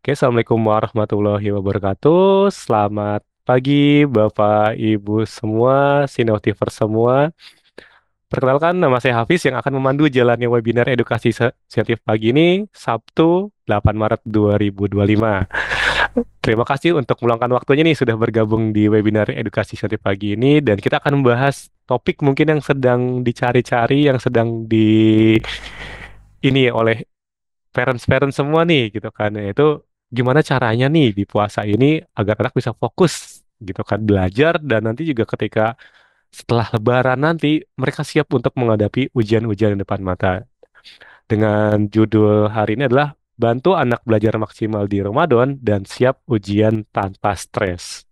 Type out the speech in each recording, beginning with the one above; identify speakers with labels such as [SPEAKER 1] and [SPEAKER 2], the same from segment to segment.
[SPEAKER 1] Oke, Assalamualaikum warahmatullahi wabarakatuh. Selamat pagi, Bapak, Ibu semua, Sinotiver semua. Perkenalkan, nama saya Hafiz yang akan memandu jalannya webinar edukasi sensitif pagi ini, Sabtu 8 Maret 2025. Terima kasih untuk meluangkan waktunya nih sudah bergabung di webinar edukasi sensitif pagi ini dan kita akan membahas topik mungkin yang sedang dicari-cari, yang sedang ini oleh parents-parents semua nih gitu kan, yaitu gimana caranya nih di puasa ini agar anak bisa fokus gitu kan belajar dan nanti juga ketika setelah Lebaran nanti mereka siap untuk menghadapi ujian-ujian di depan mata. Dengan judul hari ini adalah bantu anak belajar maksimal di Ramadan dan siap ujian tanpa stres.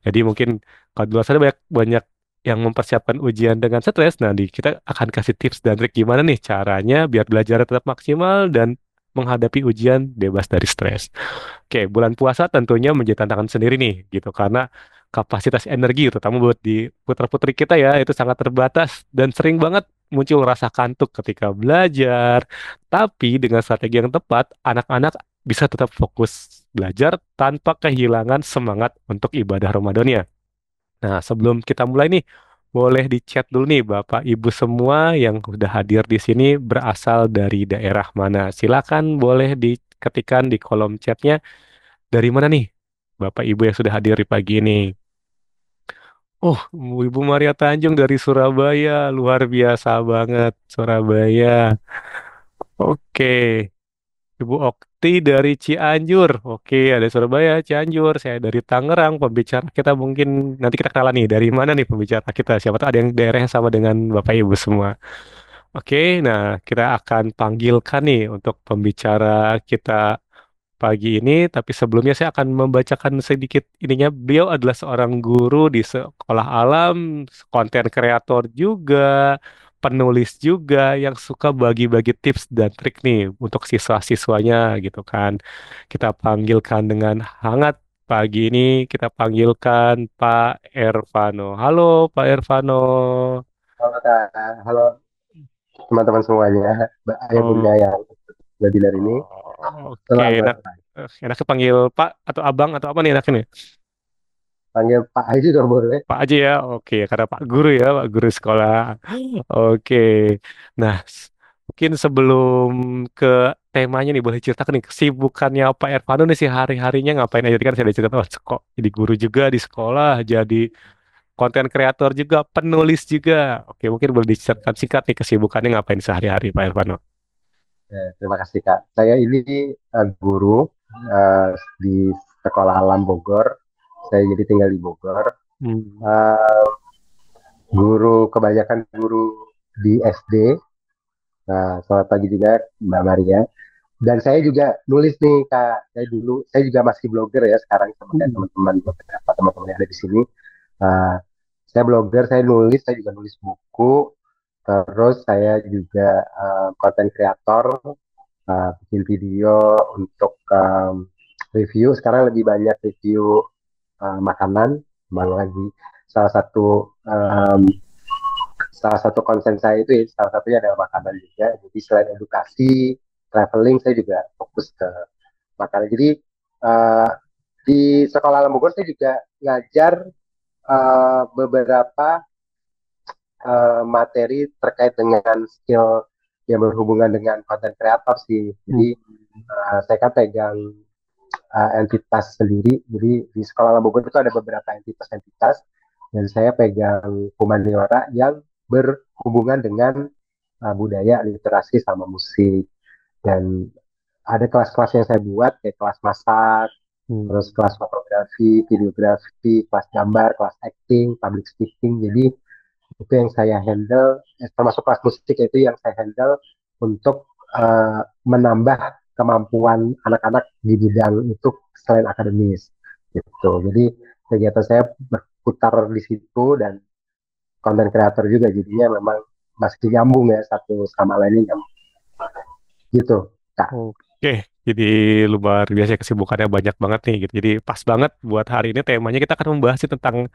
[SPEAKER 1] Jadi mungkin kalau di luar sana banyak banyak yang mempersiapkan ujian dengan stres. Nah, kita akan kasih tips dan trik gimana nih caranya biar belajar tetap maksimal dan menghadapi ujian bebas dari stres. Oke, bulan puasa tentunya menjadi tantangan sendiri nih, gitu, karena kapasitas energi, terutama buat di putra-putri kita ya, itu sangat terbatas dan sering banget muncul rasa kantuk ketika belajar. Tapi dengan strategi yang tepat, anak-anak bisa tetap fokus belajar tanpa kehilangan semangat untuk ibadah Ramadannya. Nah, sebelum kita mulai nih, boleh di-chat dulu nih Bapak Ibu semua yang udah hadir di sini berasal dari daerah mana. Silakan boleh diketikkan di kolom chatnya dari mana nih Bapak Ibu yang sudah hadir di pagi ini. Oh, Ibu Maria Tanjung dari Surabaya, luar biasa banget Surabaya. Oke, Ibu Okti dari Cianjur. Oke, ada Surabaya, Cianjur. Saya dari Tangerang. Pembicara kita mungkin nanti kita kenalan nih. Dari mana nih pembicara kita? Siapa tahu ada yang daerahnya sama dengan Bapak Ibu semua. Oke, nah kita akan panggilkan nih untuk pembicara kita pagi ini. Tapi sebelumnya saya akan membacakan sedikit ininya. Beliau adalah seorang guru di sekolah alam, konten kreator juga, penulis juga yang suka bagi-bagi tips dan trik nih untuk siswa-siswanya gitu kan. Kita panggilkan dengan hangat pagi ini, kita panggilkan Pak Ervano. Halo Pak Ervano.
[SPEAKER 2] Halo Kak, halo teman-teman semuanya. Bunda
[SPEAKER 1] Oh,
[SPEAKER 2] yang webinar ini.
[SPEAKER 1] oke,
[SPEAKER 2] Selamat
[SPEAKER 1] enak. Enaknya panggil Pak atau Abang atau apa nih enaknya nih?
[SPEAKER 2] panggil Pak Aji juga boleh.
[SPEAKER 1] Pak aja ya, oke. Karena Pak Guru ya, Pak Guru sekolah. Oke. Nah, mungkin sebelum ke temanya nih, boleh ceritakan nih kesibukannya Pak Ervano nih sih hari-harinya ngapain aja? Tadi kan saya udah cerita, oh, kok jadi guru juga di sekolah, jadi konten kreator juga, penulis juga. Oke, mungkin boleh diceritakan singkat nih kesibukannya ngapain sehari-hari Pak Ervano.
[SPEAKER 2] Terima kasih Kak. Saya ini guru eh, di Sekolah Alam Bogor. Saya jadi tinggal di Bogor.
[SPEAKER 1] Hmm.
[SPEAKER 2] Eh, Kebanyakan guru di SD. Nah, selamat pagi juga Mbak Maria. Dan saya juga nulis nih Kak. Saya juga masih blogger ya sekarang sama kayak
[SPEAKER 1] Hmm.
[SPEAKER 2] teman-teman beberapa teman-teman yang ada di sini. Uh, saya blogger, saya nulis, saya juga nulis buku. Terus saya juga konten kreator, bikin video untuk review. Sekarang lebih banyak review makanan. Memang lagi salah satu salah satu konsen saya itu ya, salah satunya adalah makanan juga. Jadi selain edukasi, traveling, saya juga fokus ke makanan. Jadi uh, di sekolah alam Bogor saya juga ngajar beberapa materi terkait dengan skill yang berhubungan dengan konten kreator sih. Jadi saya kan pegang entitas sendiri. Jadi di sekolah Alam Bogor itu ada beberapa entitas-entitas dan saya pegang humaniora yang berhubungan dengan budaya, literasi sama musik. Dan ada kelas-kelas yang saya buat kayak kelas masak, terus
[SPEAKER 1] Hmm.
[SPEAKER 2] kelas fotografi, videografi, kelas gambar, kelas acting, public speaking. Jadi itu yang saya handle, termasuk kelas musik itu yang saya handle untuk menambah kemampuan anak-anak di bidang itu selain akademis gitu. Jadi kegiatan saya berputar di situ dan konten kreator juga jadinya memang masih nyambung ya satu sama lainnya nyambung. Gitu, Kak.
[SPEAKER 1] Oke, jadi luar biasa kesibukannya banyak banget nih gitu. Jadi pas banget buat hari ini temanya kita akan membahas tentang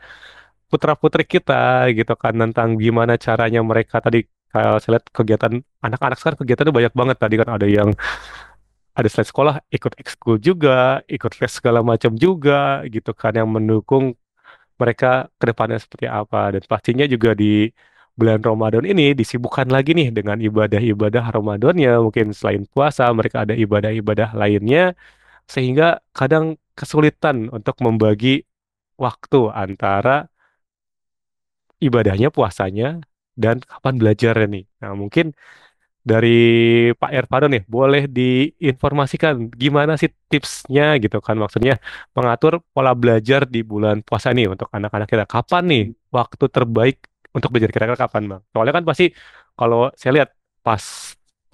[SPEAKER 1] putra-putri kita gitu kan, tentang gimana caranya mereka tadi kalau saya lihat kegiatan anak-anak sekarang kegiatannya banyak banget tadi kan ada yang ada selain sekolah ikut ekskul juga, ikut les segala macam juga gitu kan yang mendukung mereka ke depannya seperti apa. Dan pastinya juga di bulan Ramadan ini disibukkan lagi nih dengan ibadah-ibadah Ramadannya. Mungkin selain puasa, mereka ada ibadah-ibadah lainnya. Sehingga kadang kesulitan untuk membagi waktu antara ibadahnya, puasanya, dan kapan belajarnya nih. Nah, mungkin dari Pak Ervado nih, boleh diinformasikan gimana sih tipsnya gitu kan, maksudnya mengatur pola belajar di bulan puasa nih untuk anak-anak kita. Kapan nih waktu terbaik untuk belajar kira-kira kapan, Bang? Soalnya kan pasti kalau saya lihat pas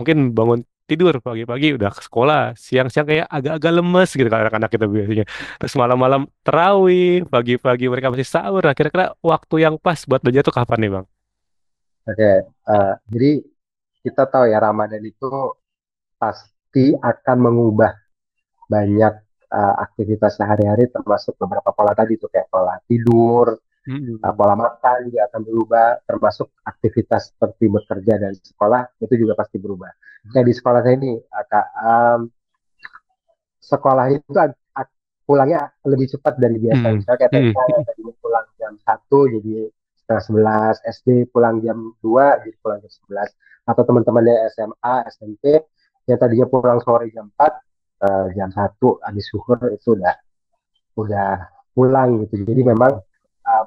[SPEAKER 1] mungkin bangun tidur pagi-pagi udah ke sekolah, siang-siang kayak agak-agak lemes gitu kan anak-anak kita biasanya. Terus malam-malam terawih, pagi-pagi mereka masih sahur. Nah, kira-kira waktu yang pas buat belajar tuh kapan nih, Bang?
[SPEAKER 2] Oke, jadi kita tahu ya Ramadan itu pasti akan mengubah banyak aktivitas sehari-hari termasuk beberapa pola tadi tuh kayak pola tidur,
[SPEAKER 1] Mm-mm.
[SPEAKER 2] pola makan juga akan berubah, termasuk aktivitas seperti bekerja dan sekolah itu juga pasti berubah. Kayak di sekolah saya ini, sekolah itu pulangnya lebih cepat dari biasa.
[SPEAKER 1] Mm.
[SPEAKER 2] Misalnya kayak TK
[SPEAKER 1] Mm.
[SPEAKER 2] tadinya pulang jam 1 jadi setengah 11, SD pulang jam 2 jadi pulang jam 11. Atau teman-temannya SMA, SMP yang tadinya pulang sore jam 4, jam 1 habis zuhur itu udah pulang gitu. Jadi memang uh,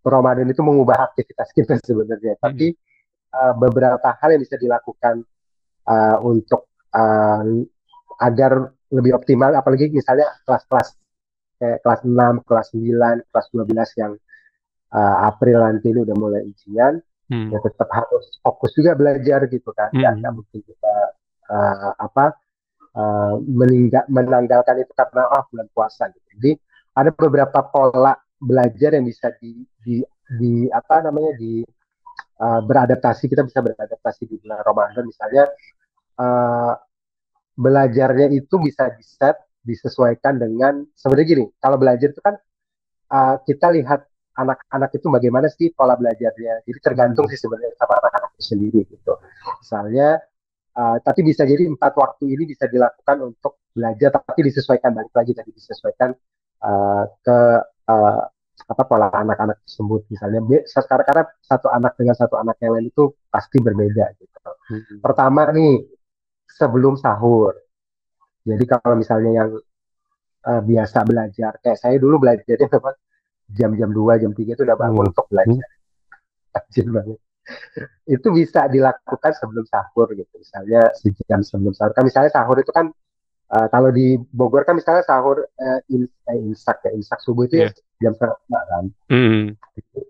[SPEAKER 2] Ramadan itu mengubah aktivitas kita sebenarnya.
[SPEAKER 1] Mm.
[SPEAKER 2] Tapi beberapa hal yang bisa dilakukan untuk agar lebih optimal, apalagi misalnya kelas-kelas kayak kelas 6, kelas 9, kelas 12 yang April nanti ini udah mulai ujian, ya
[SPEAKER 1] Mm.
[SPEAKER 2] tetap harus fokus juga belajar gitu kan. Nggak
[SPEAKER 1] Mm.
[SPEAKER 2] mungkin kita apa menanggalkan itu karena bulan puasa gitu. Jadi ada beberapa pola belajar yang bisa di apa namanya beradaptasi, kita bisa beradaptasi di bulan Ramadan misalnya. uh, Belajarnya itu bisa disesuaikan dengan sebenarnya gini, kalau belajar itu kan kita lihat anak-anak itu bagaimana sih pola belajarnya. Jadi tergantung
[SPEAKER 1] Mm.
[SPEAKER 2] sih sebenarnya sama anak-anak itu sendiri gitu. Misalnya, tapi bisa jadi 4 waktu ini bisa dilakukan untuk belajar, tapi disesuaikan balik lagi tadi disesuaikan ke uh, apa pola anak-anak tersebut. Misalnya sekarang karena satu anak dengan satu anak yang lain itu pasti berbeda gitu.
[SPEAKER 1] Mm.
[SPEAKER 2] Pertama nih sebelum sahur. Jadi kalau misalnya yang biasa belajar, kayak saya dulu belajarnya memang jam-jam 2 jam 3 itu udah bangun
[SPEAKER 1] Oh.
[SPEAKER 2] untuk
[SPEAKER 1] Mm.
[SPEAKER 2] belajar. Rajin banget. Itu bisa dilakukan sebelum sahur gitu. Misalnya sejam sebelum sahur. Kan misalnya sahur itu kan kalau di Bogor kan misalnya sahur imsak ya. Imsak subuh itu ya
[SPEAKER 1] Iya.
[SPEAKER 2] jam 1 kan.
[SPEAKER 1] Mm.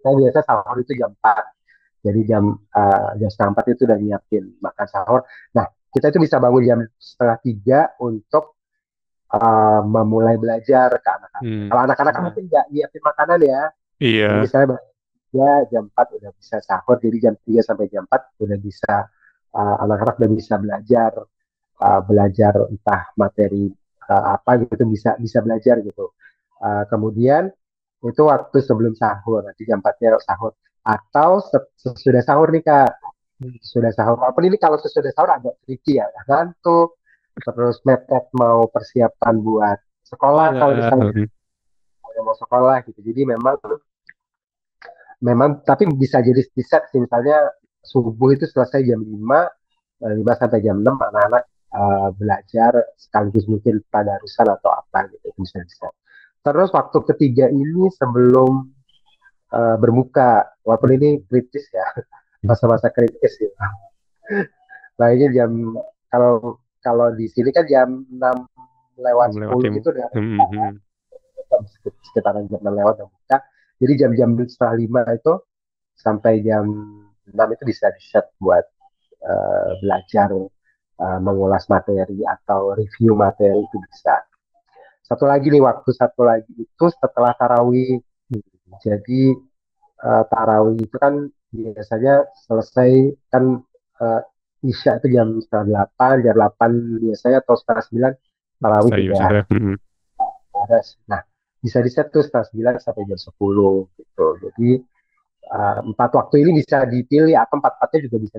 [SPEAKER 2] Saya biasa sahur itu jam 4. Jadi jam setengah 4 itu udah nyiapin makan sahur. Nah, kita itu bisa bangun jam setengah 3 untuk memulai belajar ke anak-anak.
[SPEAKER 1] Mm.
[SPEAKER 2] Kalau anak-anak kan mungkin nggak nyiapin makanan ya. Jadi
[SPEAKER 1] Iya.
[SPEAKER 2] misalnya ya jam 4 udah bisa sahur, jadi jam 3 sampai jam 4 udah bisa anak-anak udah bisa belajar, belajar entah materi apa gitu bisa bisa belajar gitu. Kemudian itu waktu sebelum sahur, nanti jam 4-nya sahur. Atau sesudah sahur nih Kak, sudah sahur. Walaupun ini kalau sesudah sahur agak tricky ya, ngantuk, terus mepet mau persiapan buat sekolah kalau
[SPEAKER 1] Sekolah.
[SPEAKER 2] misalnya
[SPEAKER 1] Mm.
[SPEAKER 2] mau sekolah gitu. Jadi memang memang tapi bisa jadi bisa sih misalnya subuh itu selesai jam 5, 5 sampai jam 6 anak-anak belajar sekaligus mungkin tadarusan atau apa gitu itu bisa bisa. Terus waktu ketiga ini sebelum berbuka, walaupun ini kritis ya, masa-masa kritis ya. Nah ini kalau kalau di sini kan jam 6 lewat
[SPEAKER 1] Melewati.
[SPEAKER 2] 10 gitu udah buka kan,
[SPEAKER 1] Mm.
[SPEAKER 2] sekitaran jam 6 lewat udah buka. Jadi jam-jam setengah 5 itu sampai jam 6 itu bisa di-set buat belajar, mengulas materi atau review materi itu bisa. Satu lagi itu setelah tarawih. Jadi tarawih itu kan biasanya selesai kan uh, Isya itu jam 8, jam 8 biasanya atau setengah 9 tarawih
[SPEAKER 1] Saya
[SPEAKER 2] udah
[SPEAKER 1] saya. Mm.
[SPEAKER 2] beres. Nah, bisa di set tuh setengah 9 sampai jam 10 gitu. Jadi 4 waktu ini bisa dipilih atau 4-4-nya juga bisa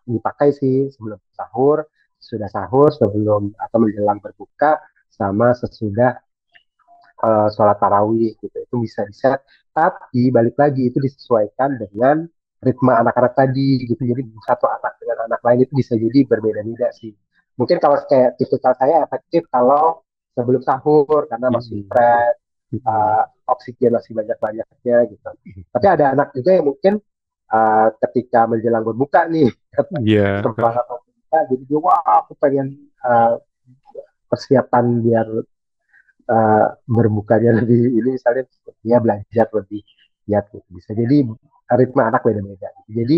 [SPEAKER 2] dipakai sih sebelum sahur, sudah sahur, sebelum atau menjelang berbuka, sama sesudah sholat tarawih gitu. Itu bisa diset, tapi balik lagi itu disesuaikan dengan ritme anak-anak tadi gitu. Jadi satu anak dengan anak lain itu bisa jadi berbeda-beda sih. Mungkin kalau kayak tipikal saya efektif kalau sebelum sahur karena masih
[SPEAKER 1] Mm-mm.
[SPEAKER 2] fresh,
[SPEAKER 1] Mm-mm.
[SPEAKER 2] oksigen masih banyak-banyaknya gitu. Tapi ada anak juga yang mungkin ketika menjelang berbuka nih,
[SPEAKER 1] Iya.
[SPEAKER 2] semangat berbuka, jadi dia, wah aku pengen persiapan biar berbukanya lebih ini, misalnya dia belajar lebih giat gitu. Bisa jadi ritme anak beda-beda gitu. Jadi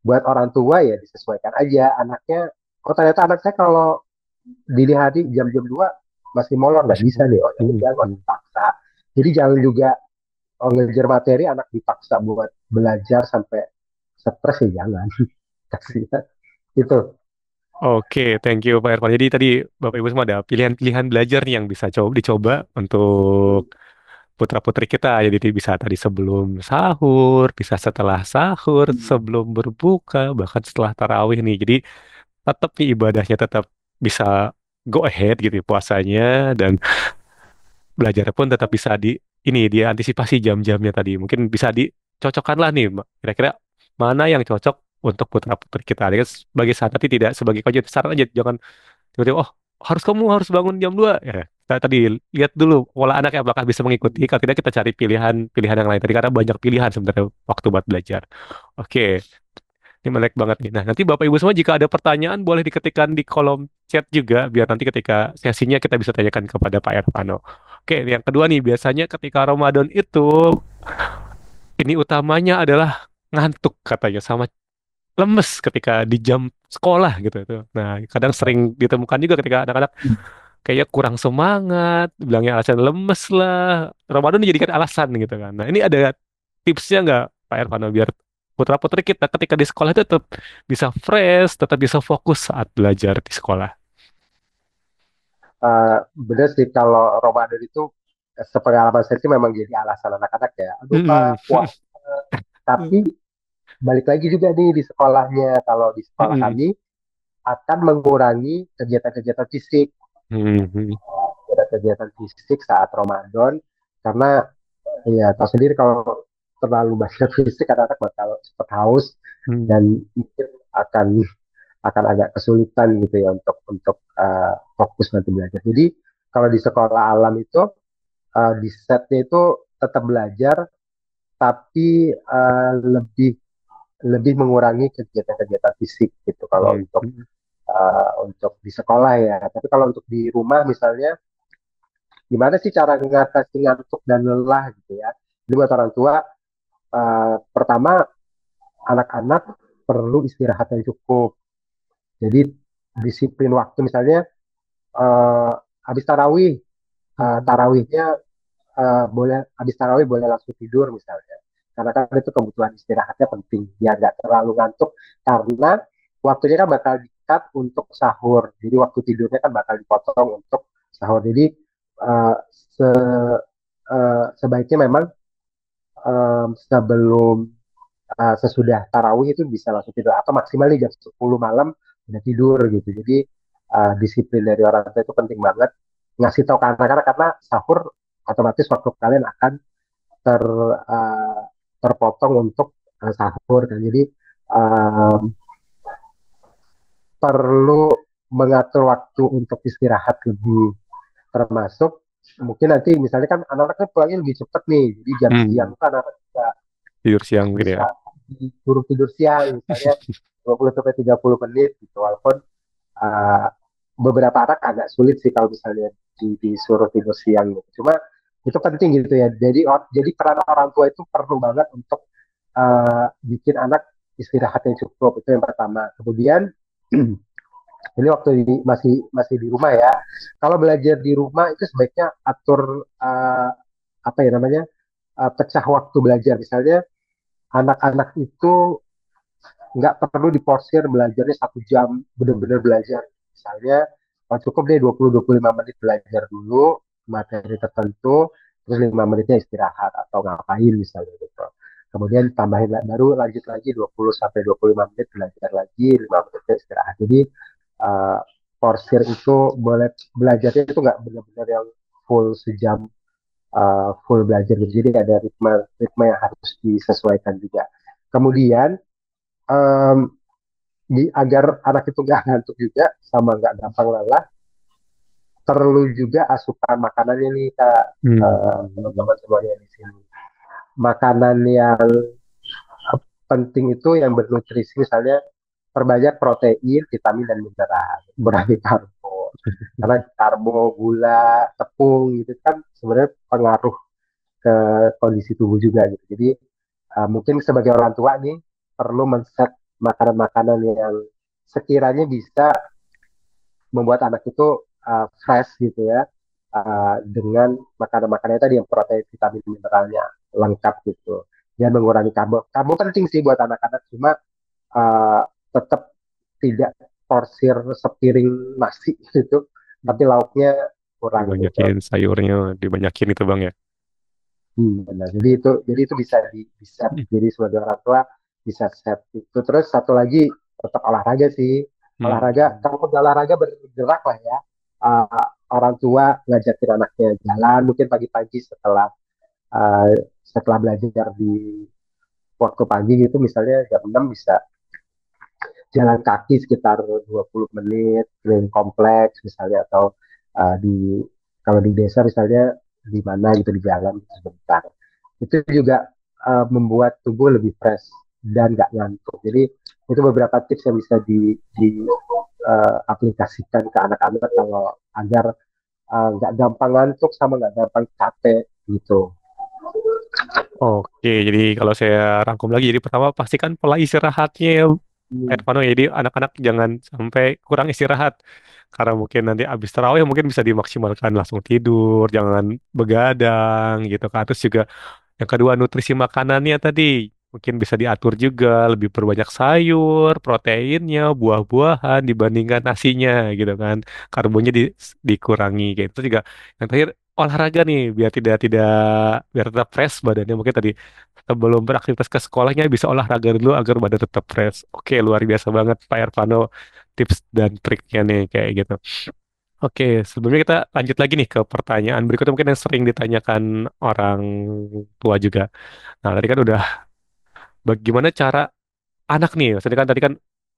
[SPEAKER 2] buat orang tua ya disesuaikan aja anaknya. Oh ternyata anak saya kalau dini hari jam-jam 2 masih molor, nggak
[SPEAKER 1] Masih
[SPEAKER 2] bisa nih.
[SPEAKER 1] boleh.
[SPEAKER 2] Oh ya udah nggak usah paksa. Jadi jangan juga ngejar materi anak dipaksa buat belajar sampai stres, ya jangan. Kasih itu.
[SPEAKER 1] Oke, thank you Pak Irfan. Jadi tadi Bapak Ibu semua ada pilihan-pilihan belajar nih yang bisa dicoba untuk putra-putri kita. Jadi bisa tadi sebelum sahur, bisa setelah sahur, sebelum berbuka, bahkan setelah tarawih nih. Jadi tetap nih ibadahnya tetap bisa go ahead gitu puasanya, dan belajar pun tetap bisa dia antisipasi jam-jamnya tadi. Mungkin bisa dicocokkan lah nih, kira-kira mana yang cocok untuk putra-putri kita. Jadi kan sebagai saran, tapi tidak sebagai kajian, saran aja. Jangan tiba-tiba, oh kamu harus bangun jam 2. Ya, kita tadi lihat dulu pola anaknya apakah bisa mengikuti. Kalau tidak, kita cari pilihan-pilihan yang lain tadi, karena banyak pilihan sebenarnya waktu buat belajar. Oke, ini menarik banget nih. Nah, nanti Bapak Ibu semua jika ada pertanyaan boleh diketikkan di kolom chat juga, biar nanti ketika sesinya kita bisa tanyakan kepada Pak Ervano. Oke, yang kedua nih, biasanya ketika Ramadan itu ini utamanya adalah ngantuk katanya, sama lemes ketika di jam sekolah gitu itu. Nah, kadang sering ditemukan juga ketika anak-anak kayak kurang semangat, bilangnya alasan lemes lah. Ramadan dijadikan alasan gitu kan. Nah, ini ada tipsnya nggak Pak Ervano, biar putra-putri kita ketika di sekolah itu tetap bisa fresh, tetap bisa fokus saat belajar di sekolah.
[SPEAKER 2] Bener sih kalau Ramadan itu sepengalaman saya sih memang jadi alasan anak-anak ya. Aduh
[SPEAKER 1] Mm-mm.
[SPEAKER 2] Pak, puas. Tapi balik lagi juga nih di sekolahnya. Kalau di sekolah
[SPEAKER 1] Mm-mm.
[SPEAKER 2] kami akan mengurangi kegiatan-kegiatan fisik,
[SPEAKER 1] Mm-mm.
[SPEAKER 2] kegiatan fisik saat Ramadan, karena ya tahu sendiri kalau terlalu banyak fisik anak-anak bakal cepat haus
[SPEAKER 1] Mm-mm.
[SPEAKER 2] dan mungkin akan agak kesulitan gitu ya untuk fokus nanti belajar. Jadi kalau di sekolah alam itu di setnya itu tetap belajar tapi lebih lebih mengurangi kegiatan-kegiatan fisik gitu kalau
[SPEAKER 1] Mm-mm.
[SPEAKER 2] untuk di sekolah ya. Tapi kalau untuk di rumah misalnya, gimana sih cara mengatasi ngantuk dan lelah gitu ya? Jadi buat orang tua, pertama anak-anak perlu istirahat yang cukup. Jadi disiplin waktu misalnya uh, habis tarawih, tarawihnya boleh habis tarawih boleh langsung tidur misalnya. Karena kan itu kebutuhan istirahatnya penting biar nggak terlalu ngantuk, karena waktunya kan bakal di-cut untuk sahur. Jadi waktu tidurnya kan bakal dipotong untuk sahur. Jadi uh, se, sebaiknya memang sebelum sesudah tarawih itu bisa langsung tidur atau maksimal nih jam 10 malam udah tidur gitu. Jadi disiplin dari orang tua itu penting banget, ngasih tahu ke anak-anak karena sahur otomatis waktu kalian akan ter uh, terpotong untuk sahur kan. Jadi um, perlu mengatur waktu untuk istirahat lebih, termasuk mungkin nanti misalnya kan anak-anaknya pulangnya lebih cepat nih, jadi jam siang
[SPEAKER 1] Mm.
[SPEAKER 2] kan anak bisa
[SPEAKER 1] Tidur siang gitu ya.
[SPEAKER 2] bisa disuruh tidur siang misalnya 20 sampai 30 menit gitu, walaupun uh, beberapa anak agak sulit sih kalau misalnya disuruh tidur siang gitu. Cuma itu penting gitu ya. Jadi peran orang tua itu perlu banget untuk bikin anak istirahat yang cukup, itu yang pertama. Kemudian ini waktu masih masih di rumah ya. Kalau belajar di rumah itu sebaiknya atur apa ya namanya, pecah waktu belajar. Misalnya anak-anak itu nggak perlu diporsir belajarnya 1 jam benar-benar belajar. Misalnya cukup deh 20-25 menit belajar dulu materi tertentu, terus 5 menitnya istirahat atau ngapain misalnya gitu. Kemudian tambahin baru lanjut lagi 20 sampai 25 menit belajar lagi, 5 menitnya istirahat. Jadi uh, porsir itu boleh belajarnya itu nggak benar-benar yang full sejam, full belajar gitu. Jadi ada ritme ritme yang harus disesuaikan juga. Kemudian em, agar anak itu nggak ngantuk juga sama nggak gampang lelah, perlu juga asupan makanannya nih kak,
[SPEAKER 1] Hmm.
[SPEAKER 2] teman-teman semuanya di sini. Makanan yang penting itu yang bernutrisi, misalnya perbanyak protein, vitamin dan mineral, kurangi karbo. Karena karbo, gula, tepung gitu kan sebenarnya pengaruh ke kondisi tubuh juga gitu. Jadi mungkin sebagai orang tua nih perlu men-set makanan-makanan yang sekiranya bisa membuat anak itu fresh gitu ya, dengan makanan-makanan tadi yang protein, vitamin, mineralnya lengkap gitu. Dan mengurangi karbo. Karbo penting sih buat anak-anak, cuma uh, tetap tidak porsir sepiring nasi gitu, tapi lauknya kurang gitu.
[SPEAKER 1] Dibanyakin sayurnya, dibanyakin itu bang ya.
[SPEAKER 2] Benar. Jadi itu bisa jadi sebagai orang tua bisa set itu. Terus satu lagi tetap olahraga sih. Olahraga,
[SPEAKER 1] Hmm.
[SPEAKER 2] kalau udah olahraga bergerak lah ya. Orang tua ngajakin anaknya jalan mungkin pagi-pagi setelah belajar di waktu pagi gitu, misalnya jam 6 bisa jalan kaki sekitar 20 menit keliling kompleks misalnya, atau di kalau di desa misalnya di mana gitu di jalan sebentar. Itu juga membuat tubuh lebih fresh dan nggak ngantuk. Jadi itu beberapa tips yang bisa aplikasikan ke anak-anak kalau agar nggak gampang ngantuk sama nggak gampang capek gitu.
[SPEAKER 1] Oke, jadi kalau saya rangkum lagi, jadi pertama pastikan pola istirahatnya ya,
[SPEAKER 2] Hmm.
[SPEAKER 1] Irfano. Jadi anak-anak jangan sampai kurang istirahat. Karena mungkin nanti abis tarawih mungkin bisa dimaksimalkan langsung tidur, jangan begadang gitu kan. Terus juga yang kedua, nutrisi makanannya tadi mungkin bisa diatur juga, lebih perbanyak sayur, proteinnya, buah-buahan dibandingkan nasinya gitu kan. Karbonnya dikurangi gitu. Terus juga yang terakhir, olahraga nih biar tidak tidak biar tetap fresh badannya. Mungkin tadi sebelum beraktivitas ke sekolahnya bisa olahraga dulu agar badan tetap fresh. Oke, luar biasa banget Pak Ervano tips dan triknya nih kayak gitu. Oke, sebelumnya kita lanjut lagi nih ke pertanyaan berikutnya mungkin yang sering ditanyakan orang tua juga. Nah, tadi kan udah bagaimana cara anak nih, maksudnya kan tadi kan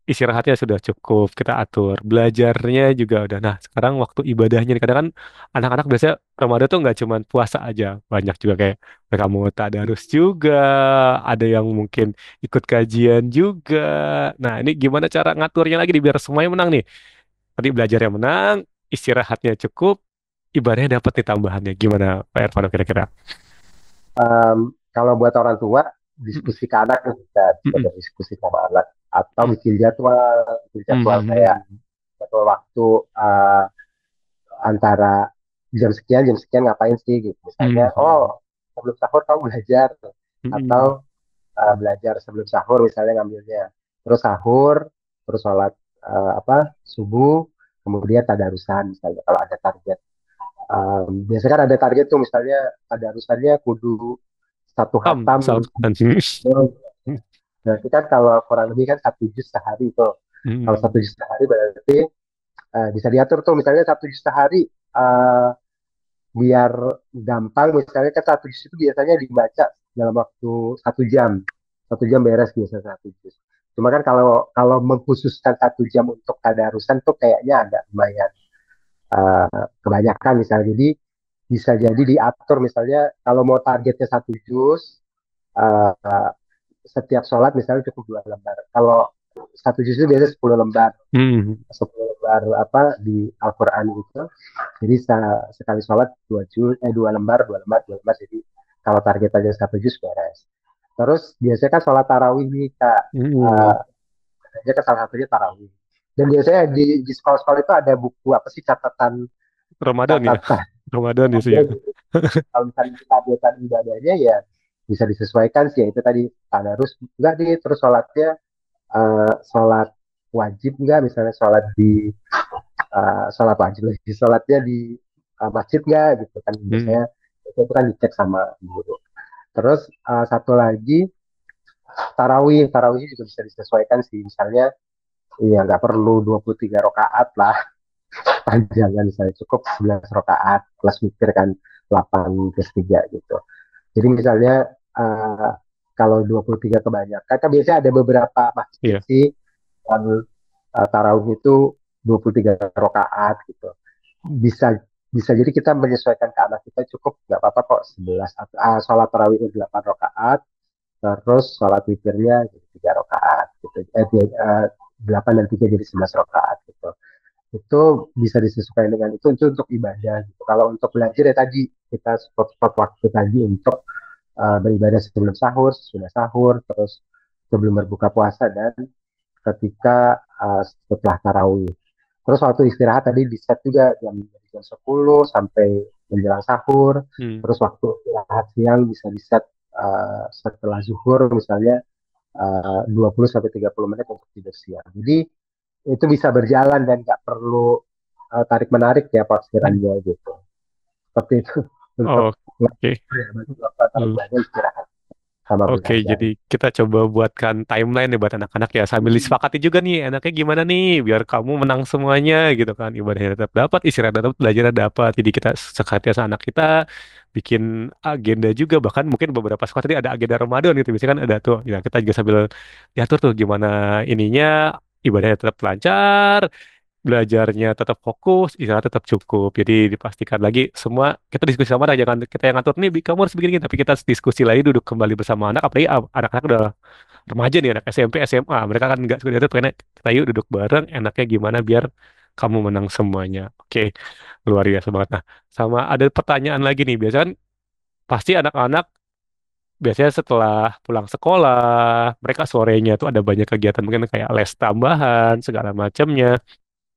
[SPEAKER 1] istirahatnya sudah cukup, kita atur, belajarnya juga udah. Nah, sekarang waktu ibadahnya nih, kadang kan anak-anak biasanya Ramadan tuh nggak cuma puasa aja, banyak juga kayak mereka mau tadarus juga, ada yang mungkin ikut kajian juga. Nah, ini gimana cara ngaturnya lagi nih biar semuanya menang nih? Tadi belajarnya menang, istirahatnya cukup, ibadahnya dapat nih tambahannya. Gimana Pak Irfan kira-kira?
[SPEAKER 2] Kalau buat orang tua,
[SPEAKER 1] Mm-mm.
[SPEAKER 2] diskusi ke anak bisa
[SPEAKER 1] Mm-mm.
[SPEAKER 2] berdiskusi sama anak, atau
[SPEAKER 1] Mm-mm.
[SPEAKER 2] bikin jadwal kayak
[SPEAKER 1] Mm-mm.
[SPEAKER 2] jadwal waktu, antara jam sekian ngapain sih gitu. Misalnya,
[SPEAKER 1] Mm-mm.
[SPEAKER 2] sebelum sahur kamu belajar, atau
[SPEAKER 1] Mm-mm.
[SPEAKER 2] belajar sebelum sahur misalnya ngambilnya. Terus sahur, terus sholat subuh, kemudian tadarusan misalnya kalau ada target. Biasanya kan ada target tuh, misalnya tadarusannya kudu satu hatam.
[SPEAKER 1] Salutkan.
[SPEAKER 2] Nah, itu kan kalau kurang lebih kan 1 juz sehari tuh. Kalau satu
[SPEAKER 1] Mm-mm.
[SPEAKER 2] juz sehari berarti bisa diatur tuh, misalnya 1 juz sehari, eh, biar gampang. Misalnya kan 1 juz itu biasanya dibaca dalam waktu 1 jam. 1 jam beres biasa 1 juz. Cuma kan kalau kalau mengkhususkan 1 jam untuk tadarusan tuh kayaknya agak lumayan kebanyakan misalnya. Jadi bisa jadi diatur, misalnya kalau mau targetnya 1 juz, uh, setiap sholat misalnya cukup 2 lembar. Kalau 1 juz itu biasanya 10 lembar,
[SPEAKER 1] Mm.
[SPEAKER 2] 10 lembar apa di Al-Quran gitu. Jadi sekali sholat 2 juz, 2 lembar, 2 lembar, 2 lembar. Jadi kalau target aja 1 juz beres. Terus biasanya kan sholat tarawih nih kak, uh,
[SPEAKER 1] Mm.
[SPEAKER 2] biasanya kan salah satunya tarawih. Dan biasanya di sekolah-sekolah itu ada buku apa sih, catatan
[SPEAKER 1] Ramadan ya,
[SPEAKER 2] catatan
[SPEAKER 1] Ramadan itu ya.
[SPEAKER 2] kalau misalnya targetan ibadahnya ya bisa disesuaikan sih, ya itu tadi tadarus enggak di, terus sholatnya sholat wajib enggak, misalnya sholat wajib lagi, sholatnya di masjid enggak gitu kan,
[SPEAKER 1] Mm.
[SPEAKER 2] biasanya itu kan dicek sama guru. Terus satu lagi, tarawih juga bisa disesuaikan sih, misalnya ya nggak perlu 23 rakaat lah, panjangan saya cukup 11 rakaat plus witir kan 8 plus 3 gitu. Jadi misalnya uh, kalau 23 kebanyakan kan biasanya ada beberapa masjid
[SPEAKER 1] Iya.
[SPEAKER 2] sih yang tarawih itu 23 rakaat gitu. Bisa bisa jadi kita menyesuaikan ke anak kita cukup nggak apa-apa kok 11 atau sholat tarawih itu 8 rakaat terus sholat witirnya jadi 3 rakaat gitu. 8 dan 3 jadi 11 rakaat gitu. Itu bisa disesuaikan dengan itu untuk ibadah gitu. Kalau untuk belajar ya tadi kita spot-spot waktu tadi untuk beribadah sebelum sahur, sesudah sahur, terus sebelum berbuka puasa dan ketika setelah tarawih. Terus waktu istirahat tadi di set juga jam 10 sampai menjelang sahur.
[SPEAKER 1] Hmm.
[SPEAKER 2] Terus waktu istirahat siang bisa di set setelah zuhur misalnya 20 sampai 30 menit untuk tidur siang. Jadi itu bisa berjalan dan nggak perlu tarik menarik ya porsirannya gitu. Seperti itu untuk
[SPEAKER 1] Oke.
[SPEAKER 2] antara ibadah istirahat sama
[SPEAKER 1] Oke,
[SPEAKER 2] belajar.
[SPEAKER 1] jadi kita coba buatkan timeline nih buat anak-anak ya. Sambil disepakati juga nih, enaknya gimana nih, biar kamu menang semuanya gitu kan. Ibadahnya tetap dapat, istirahat dapat, belajarnya dapat. Jadi kita sekalian sama anak kita bikin agenda juga. Bahkan mungkin beberapa sekolah tadi ada agenda Ramadan gitu. Biasanya kan ada tuh. Ya, kita juga sambil diatur tuh gimana ininya, ibadahnya tetap lancar, belajarnya tetap fokus, istirahat tetap cukup. Jadi dipastikan lagi semua kita diskusi sama anak, jangan kita yang ngatur nih, kamu harus begini, tapi kita diskusi lagi duduk kembali bersama anak, apalagi anak-anak udah remaja nih, anak SMP, SMA, mereka kan nggak suka diatur, karena kita yuk duduk bareng, enaknya gimana biar kamu menang semuanya. Oke, luar biasa banget. Nah, sama ada pertanyaan lagi nih, biasanya kan pasti anak-anak biasanya setelah pulang sekolah, mereka sorenya tuh ada banyak kegiatan mungkin kayak les tambahan segala macamnya.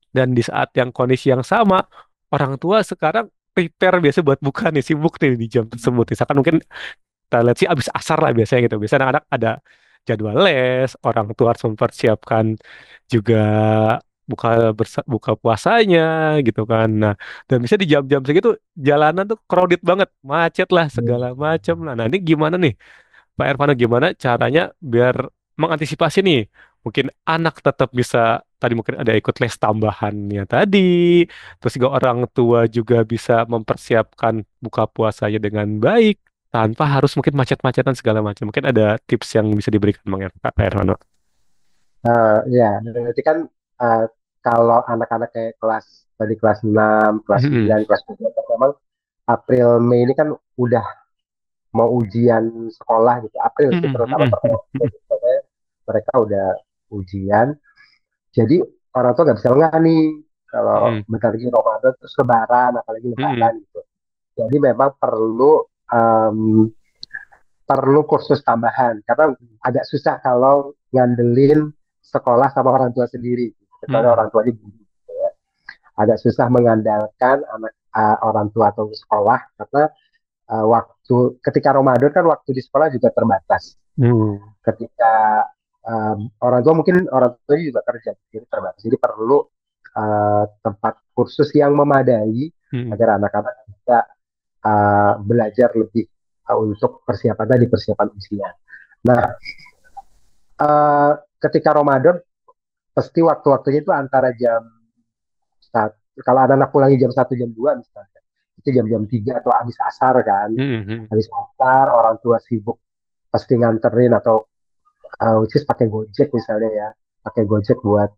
[SPEAKER 1] Dan di saat yang kondisi yang sama, orang tua sekarang prepare biasa buat buka nih, sibuk nih di jam tersebut. Misalkan mungkin kita lihat sih abis asar lah biasanya gitu. Biasanya anak-anak ada jadwal les, orang tua harus mempersiapkan juga buka puasanya gitu kan. Nah, dan bisa di jam-jam segitu jalanan tuh crowded banget, macet lah segala macam lah. Nah, ini gimana nih? Pak Ervano gimana caranya biar mengantisipasi nih? Mungkin anak tetap bisa tadi mungkin ada ikut les tambahannya tadi, terus juga orang tua juga bisa mempersiapkan buka puasanya dengan baik tanpa harus mungkin macet-macetan segala macam. Mungkin ada tips yang bisa diberikan Pak Ervano.
[SPEAKER 2] Ya, berarti kan uh, kalau anak-anak kayak kelas 6, kelas
[SPEAKER 1] Mhm.
[SPEAKER 2] 9, kelas 7 kan memang April Mei ini kan udah mau ujian sekolah gitu. April sih
[SPEAKER 1] Mhm,
[SPEAKER 2] terutama
[SPEAKER 1] mhm,
[SPEAKER 2] pertengahan
[SPEAKER 1] mhm,
[SPEAKER 2] Mei, mereka udah ujian. Jadi orang tua nggak bisa lengah nih kalau
[SPEAKER 1] mhm,
[SPEAKER 2] bentar lagi Ramadan terus Lebaran, apalagi
[SPEAKER 1] mhm,
[SPEAKER 2] Lebaran gitu. Jadi memang um, perlu kursus tambahan karena agak susah kalau ngandelin sekolah sama orang tua sendiri. Kecuali
[SPEAKER 1] mhm,
[SPEAKER 2] orang tuanya guru. Gitu ya. Agak susah mengandalkan orang tua atau sekolah karena waktu ketika Ramadan kan waktu di sekolah juga terbatas.
[SPEAKER 1] mhm,
[SPEAKER 2] Ketika orang tua mungkin orang tuanya juga kerja jadi terbatas. Jadi perlu tempat kursus yang memadai
[SPEAKER 1] mhm,
[SPEAKER 2] agar anak-anak bisa belajar lebih untuk persiapan tadi persiapan usia. Nah, ketika Ramadan pasti waktu-waktunya itu antara jam satu, kalau anak-anak pulangnya jam 1 jam 2 misalnya, itu jam-jam 3 atau habis asar kan.
[SPEAKER 1] mhm,
[SPEAKER 2] Habis asar orang tua sibuk pasti nganterin atau which is pakai Gojek misalnya ya, pakai Gojek buat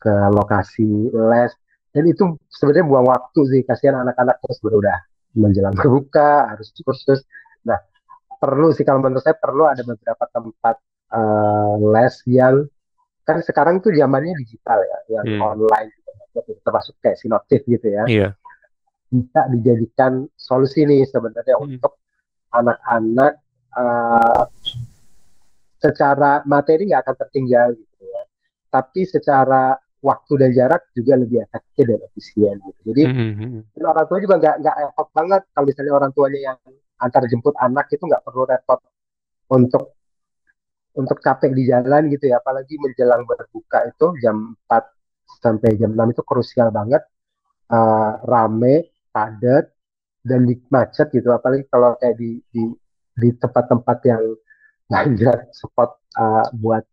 [SPEAKER 2] ke lokasi les. Dan itu sebenarnya buang waktu sih, kasihan anak-anak terus udah menjelang berbuka harus kursus. Nah, perlu sih kalau menurut saya perlu ada beberapa tempat les yang kan sekarang tuh zamannya digital ya, yang
[SPEAKER 1] mhm.
[SPEAKER 2] online termasuk kayak Sinoptif gitu ya,
[SPEAKER 1] Iya.
[SPEAKER 2] bisa dijadikan solusi nih sebenarnya
[SPEAKER 1] Mhm,
[SPEAKER 2] untuk anak-anak uh, secara materi nggak akan tertinggal gitu ya, tapi secara waktu dan jarak juga lebih efektif dan efisien gitu. Jadi
[SPEAKER 1] mhm, mhm,
[SPEAKER 2] orang tua juga nggak repot banget kalau misalnya orang tuanya yang antar jemput anak itu nggak perlu repot untuk capek di jalan gitu ya, apalagi menjelang berbuka itu jam 4 sampai jam 6 itu krusial banget, rame, padat, dan macet gitu, apalagi kalau kayak di tempat-tempat yang banyak spot buat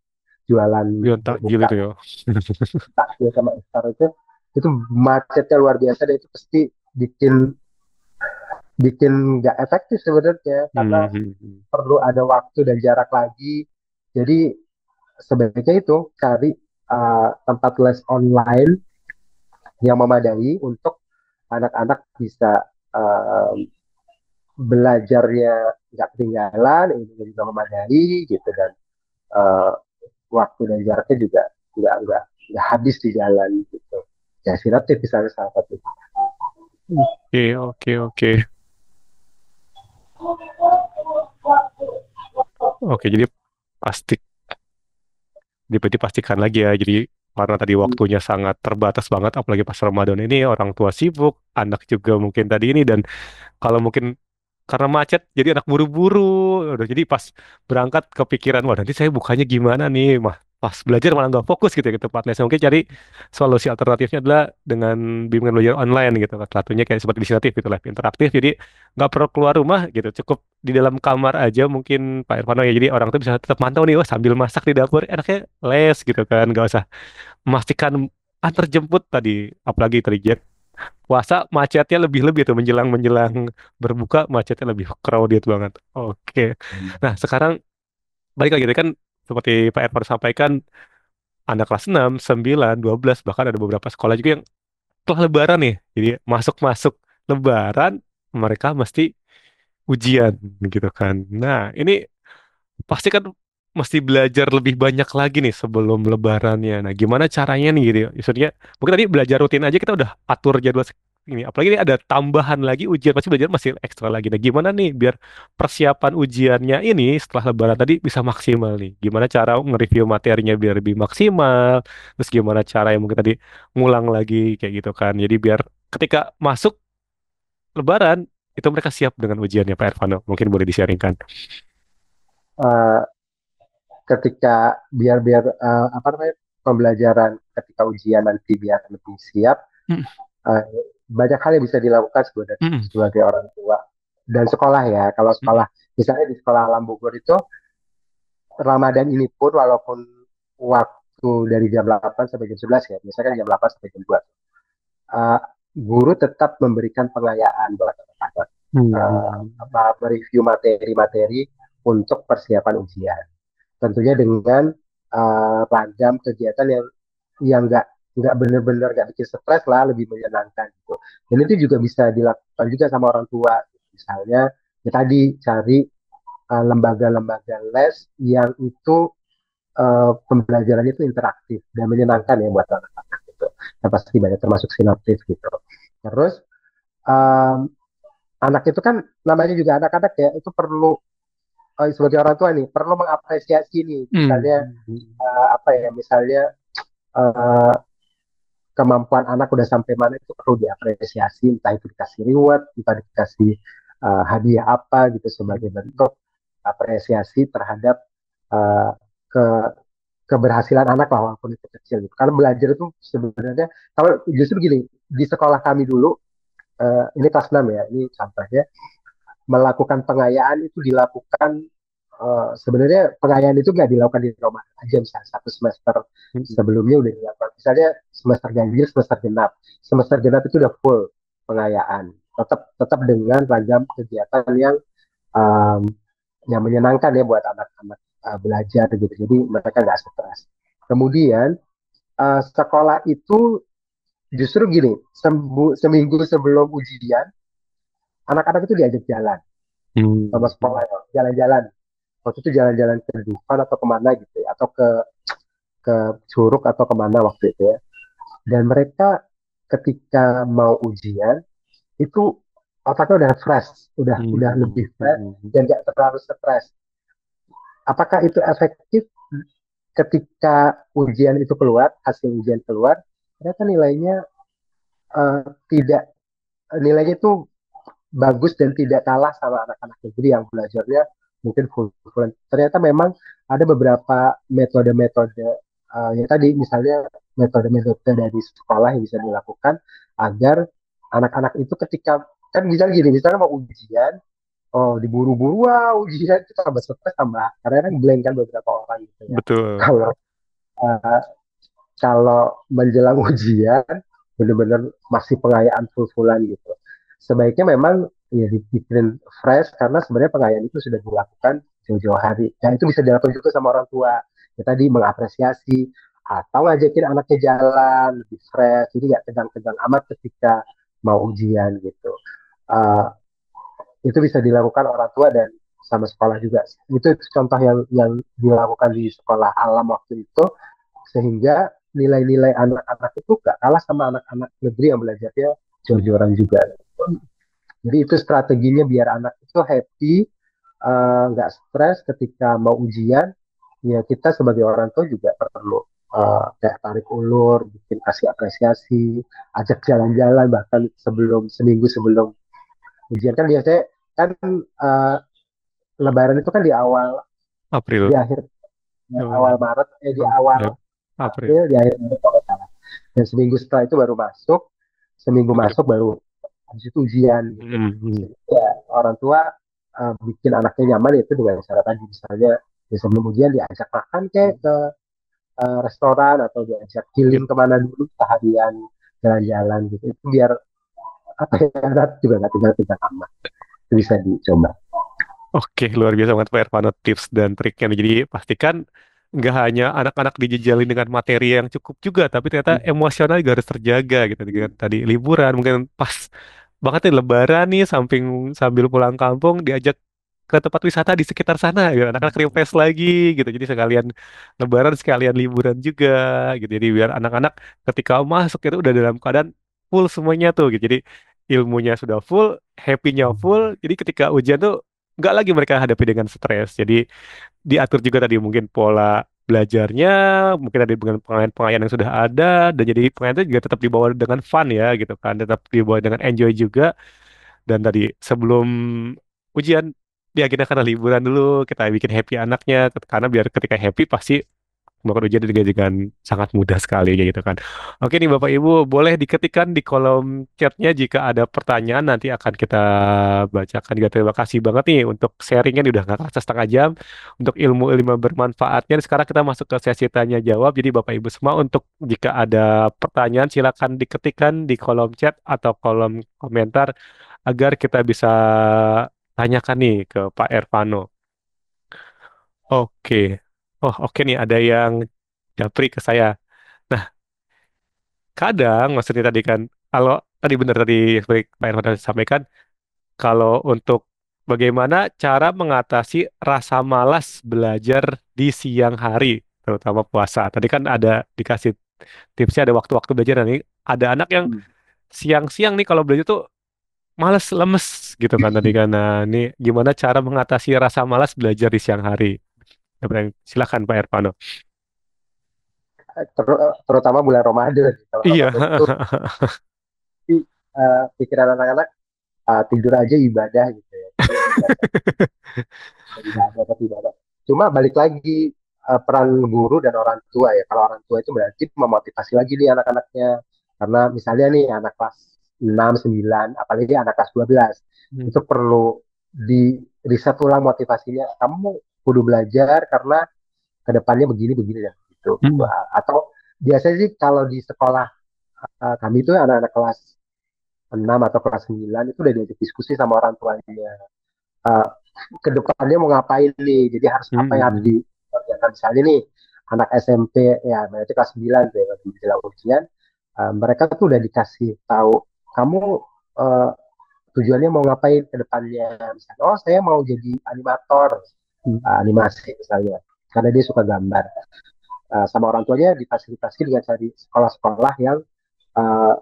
[SPEAKER 2] jualan
[SPEAKER 1] Beyond takjil
[SPEAKER 2] berbuka
[SPEAKER 1] itu ya.
[SPEAKER 2] takjil sama iftar itu itu macetnya luar biasa dan itu pasti bikin bikin nggak efektif sebenarnya karena
[SPEAKER 1] Mhm.
[SPEAKER 2] perlu ada waktu dan jarak lagi. Jadi sebaiknya itu cari tempat les online yang memadai untuk anak-anak bisa uh, belajarnya nggak ketinggalan, ini juga memadai gitu dan uh, waktu dan jaraknya juga nggak habis di jalan gitu. Ya sinaptif misalnya salah satu.
[SPEAKER 1] Oke, oke, oke. Oke, jadi pasti dipastikan lagi ya. Jadi karena tadi waktunya sangat terbatas banget, apalagi pas Ramadan ini orang tua sibuk, anak juga mungkin tadi ini dan kalau mungkin karena macet jadi anak buru-buru udah jadi pas berangkat kepikiran wah nanti saya bukanya gimana nih mah pas belajar malah nggak fokus gitu ya ke tempat les mungkin cari solusi alternatifnya adalah dengan bimbingan belajar online gitu kan satunya kayak seperti inisiatif gitu live interaktif jadi nggak perlu keluar rumah gitu cukup di dalam kamar aja mungkin Pak Irfano ya jadi orang tuh bisa tetap mantau nih wah sambil masak di dapur enaknya les gitu kan nggak usah memastikan antar jemput tadi apalagi tadi puasa macetnya lebih-lebih tuh menjelang menjelang berbuka macetnya lebih crowded banget. Oke. Nah, sekarang balik lagi tadi kan seperti Pak Ervan sampaikan anak kelas 6, 9, 12 bahkan ada beberapa sekolah juga yang setelah lebaran nih. Jadi masuk-masuk lebaran mereka mesti ujian gitu kan. Nah, ini pasti kan mesti belajar lebih banyak lagi nih sebelum lebarannya. Nah, gimana caranya nih gitu ya? Maksudnya, mungkin tadi belajar rutin aja kita udah atur jadwal ini. Apalagi ini ada tambahan lagi ujian, pasti belajar masih ekstra lagi. Nah, gimana nih biar persiapan ujiannya ini setelah lebaran tadi bisa maksimal nih? Gimana cara nge-review materinya biar lebih maksimal? Terus gimana cara yang mungkin tadi ngulang lagi kayak gitu kan? Jadi biar ketika masuk lebaran, itu mereka siap dengan ujiannya Pak Ervano. Mungkin boleh di-sharingkan.
[SPEAKER 2] Uh, ketika biar biar apa namanya pembelajaran ketika ujian nanti biar lebih siap,
[SPEAKER 1] Hmm,
[SPEAKER 2] uh, banyak hal yang bisa dilakukan
[SPEAKER 1] hmm,
[SPEAKER 2] sebagai orang tua dan sekolah ya. Kalau
[SPEAKER 1] hmm,
[SPEAKER 2] sekolah misalnya di sekolah Alam Bogor itu Ramadan ini pun walaupun waktu dari jam 8 sampai jam 11 ya, misalkan jam 8 sampai jam 2, uh, guru tetap memberikan pengayaan buat anak-anak,
[SPEAKER 1] hmm.
[SPEAKER 2] mereview materi-materi untuk persiapan ujian. Tentunya dengan ragam kegiatan yang nggak benar-benar nggak bikin stres lah, lebih menyenangkan gitu. Dan itu juga bisa dilakukan juga sama orang tua. Misalnya ya tadi cari lembaga-lembaga les yang itu pembelajarannya itu interaktif dan menyenangkan ya buat anak-anak gitu. Yang pasti banyak termasuk sinoptis gitu. Terus um, anak itu kan namanya juga anak-anak ya itu perlu sebagai orang tua nih perlu mengapresiasi nih misalnya
[SPEAKER 1] Hmm.
[SPEAKER 2] apa ya misalnya uh, kemampuan anak udah sampai mana itu perlu diapresiasi entah itu dikasih reward entah dikasih hadiah apa gitu sebagai bentuk apresiasi terhadap uh, ke keberhasilan anak lah walaupun itu kecil gitu. Karena belajar itu sebenarnya kalau justru gini di sekolah kami dulu ini kelas 6 ya ini contohnya melakukan pengayaan itu dilakukan sebenarnya pengayaan itu nggak dilakukan di Ramadan aja misalnya satu semester sebelumnya udah dilakukan misalnya semester ganjil semester genap semester genap itu udah full pengayaan tetap tetap dengan ragam kegiatan um, yang menyenangkan ya buat anak-anak belajar gitu jadi mereka nggak stres kemudian sekolah itu justru gini seminggu sebelum ujian anak-anak itu diajak jalan sama
[SPEAKER 1] Hmm.
[SPEAKER 2] sekolah jalan-jalan waktu itu jalan-jalan ke Dufan atau kemana gitu ya, atau ke Curug atau kemana waktu itu ya. Dan mereka ketika mau ujian itu otaknya udah fresh, udah lebih fresh
[SPEAKER 1] Hmm.
[SPEAKER 2] dan gak terlalu stres. Apakah itu efektif ketika ujian itu keluar, hasil ujian keluar? Ternyata nilainya uh, tidak nilainya itu bagus dan tidak kalah sama anak-anak negeri yang belajarnya mungkin full. Ternyata memang ada beberapa metode-metode yang tadi misalnya metode-metode dari sekolah yang bisa dilakukan agar anak-anak itu ketika kan misalnya gini, misalnya mau ujian, oh diburu-buru, wah ujian itu tambah stres tambah karena kan blank kan beberapa orang gitu ya.
[SPEAKER 1] Betul.
[SPEAKER 2] Kalau uh, kalau menjelang ujian bener-bener masih pengayaan full-fullan gitu. Sebaiknya memang ya dibikin fresh karena sebenarnya pengayaan itu sudah dilakukan jauh-jauh hari. Dan itu bisa dilakukan juga sama orang tua. Ya tadi mengapresiasi atau ngajakin anaknya jalan lebih fresh, jadi nggak tegang-tegang amat ketika mau ujian gitu. Uh, itu bisa dilakukan orang tua dan sama sekolah juga. Itu contoh yang dilakukan di sekolah alam waktu itu sehingga nilai-nilai anak-anak itu gak kalah sama anak-anak negeri yang belajarnya jor-joran juga. Jadi itu strateginya biar anak itu happy, nggak stres ketika mau ujian. Ya kita sebagai orang tua juga perlu kayak tarik ulur, bikin kasih apresiasi, ajak jalan-jalan bahkan seminggu sebelum ujian kan biasanya kan uh, Lebaran itu kan di
[SPEAKER 1] April.
[SPEAKER 2] di akhir awal
[SPEAKER 1] Oh,
[SPEAKER 2] Maret, di
[SPEAKER 1] oh,
[SPEAKER 2] awal
[SPEAKER 1] ya, April.
[SPEAKER 2] April, di akhir Maret kalau nggak salah. Dan seminggu setelah itu baru masuk, seminggu
[SPEAKER 1] Akhir.
[SPEAKER 2] masuk baru habis itu ujian gitu.
[SPEAKER 1] Hmm.
[SPEAKER 2] Sehingga orang tua bikin anaknya nyaman itu dengan cara tadi misalnya ya sebelum ujian diajak makan kayak ke restoran atau diajak
[SPEAKER 1] Gitu.
[SPEAKER 2] healing kemana dulu seharian jalan-jalan gitu itu biar apa ya anak juga nggak tinggal-tinggal amat itu bisa dicoba.
[SPEAKER 1] Oke, luar biasa banget Pak Irfano tips dan triknya nih. Jadi pastikan nggak hanya anak-anak dijejalin dengan materi yang cukup juga, tapi ternyata emosional juga harus terjaga gitu. Dengan tadi liburan, mungkin pas banget nih Lebaran nih, sambil pulang kampung diajak ke tempat wisata di sekitar sana, gitu. Anak-anak refresh lagi gitu. Jadi sekalian Lebaran, sekalian liburan juga gitu. Jadi biar anak-anak ketika masuk itu udah dalam keadaan full semuanya tuh gitu. Jadi ilmunya sudah full, happy-nya full. Jadi ketika ujian tuh nggak lagi mereka hadapi dengan stres. Jadi diatur juga tadi mungkin pola belajarnya, mungkin ada dengan pengayaan-pengayaan yang sudah ada, dan jadi pengayaan itu juga tetap dibawa dengan fun ya gitu kan, tetap dibawa dengan enjoy juga. Dan tadi sebelum ujian dia kita karena liburan dulu, kita bikin happy anaknya, karena biar ketika happy pasti melakukan ujian dengan sangat mudah sekali kayak gitu kan. Oke nih Bapak Ibu, boleh diketikkan di kolom chatnya jika ada pertanyaan nanti akan kita bacakan juga. Terima kasih banget nih untuk sharingnya nih udah nggak kerasa setengah jam untuk ilmu-ilmu bermanfaatnya. Sekarang kita masuk ke sesi tanya jawab. Jadi Bapak Ibu semua untuk jika ada pertanyaan silakan diketikkan di kolom chat atau kolom komentar agar kita bisa tanyakan nih ke Pak Ervano. Oke. Oh, oke nih ada yang japri ke saya. Nah, kadang maksudnya tadi kan, kalau tadi benar tadi seperti Pak Irfan tadi sampaikan, kalau untuk bagaimana cara mengatasi rasa malas belajar di siang hari, terutama puasa. Tadi kan ada dikasih tipsnya ada waktu-waktu belajar. Nah, ini ada anak yang siang-siang nih kalau belajar tuh malas, lemes gitu kan tadi kan. Nah, ini gimana cara mengatasi rasa malas belajar di siang hari? Silakan Pak Irfano.
[SPEAKER 2] Terutama bulan Ramadan. Kalau
[SPEAKER 1] Iya.
[SPEAKER 2] Ramadan itu pikiran anak-anak tidur aja ibadah gitu ya. Jadi ibadah tapi ibadah. Cuma balik lagi peran guru dan orang tua ya. Kalau orang tua itu berarti memotivasi lagi nih anak-anaknya. Karena misalnya nih anak kelas 6, 9, apalagi anak kelas 12
[SPEAKER 1] Hmm.
[SPEAKER 2] itu perlu di riset ulang motivasinya. Kamu kudu belajar karena kedepannya begini begini dan gitu.
[SPEAKER 1] Hmm.
[SPEAKER 2] Atau biasanya sih kalau di sekolah kami itu anak-anak kelas 6 atau kelas 9 itu udah diajak diskusi sama orang tuanya. Uh, Kedepannya mau ngapain nih? Jadi harus apa yang harus
[SPEAKER 1] Hmm.
[SPEAKER 2] dikerjakan. Misalnya nih anak SMP ya berarti kelas 9 tuh ya, menjelang ujian. Mereka tuh udah dikasih tahu kamu uh, tujuannya mau ngapain ke depannya. Misalnya, oh saya mau jadi animator,
[SPEAKER 1] Hmm.
[SPEAKER 2] animasi misalnya. Karena dia suka gambar. Sama orang tuanya difasilitasi dengan cari sekolah-sekolah yang uh,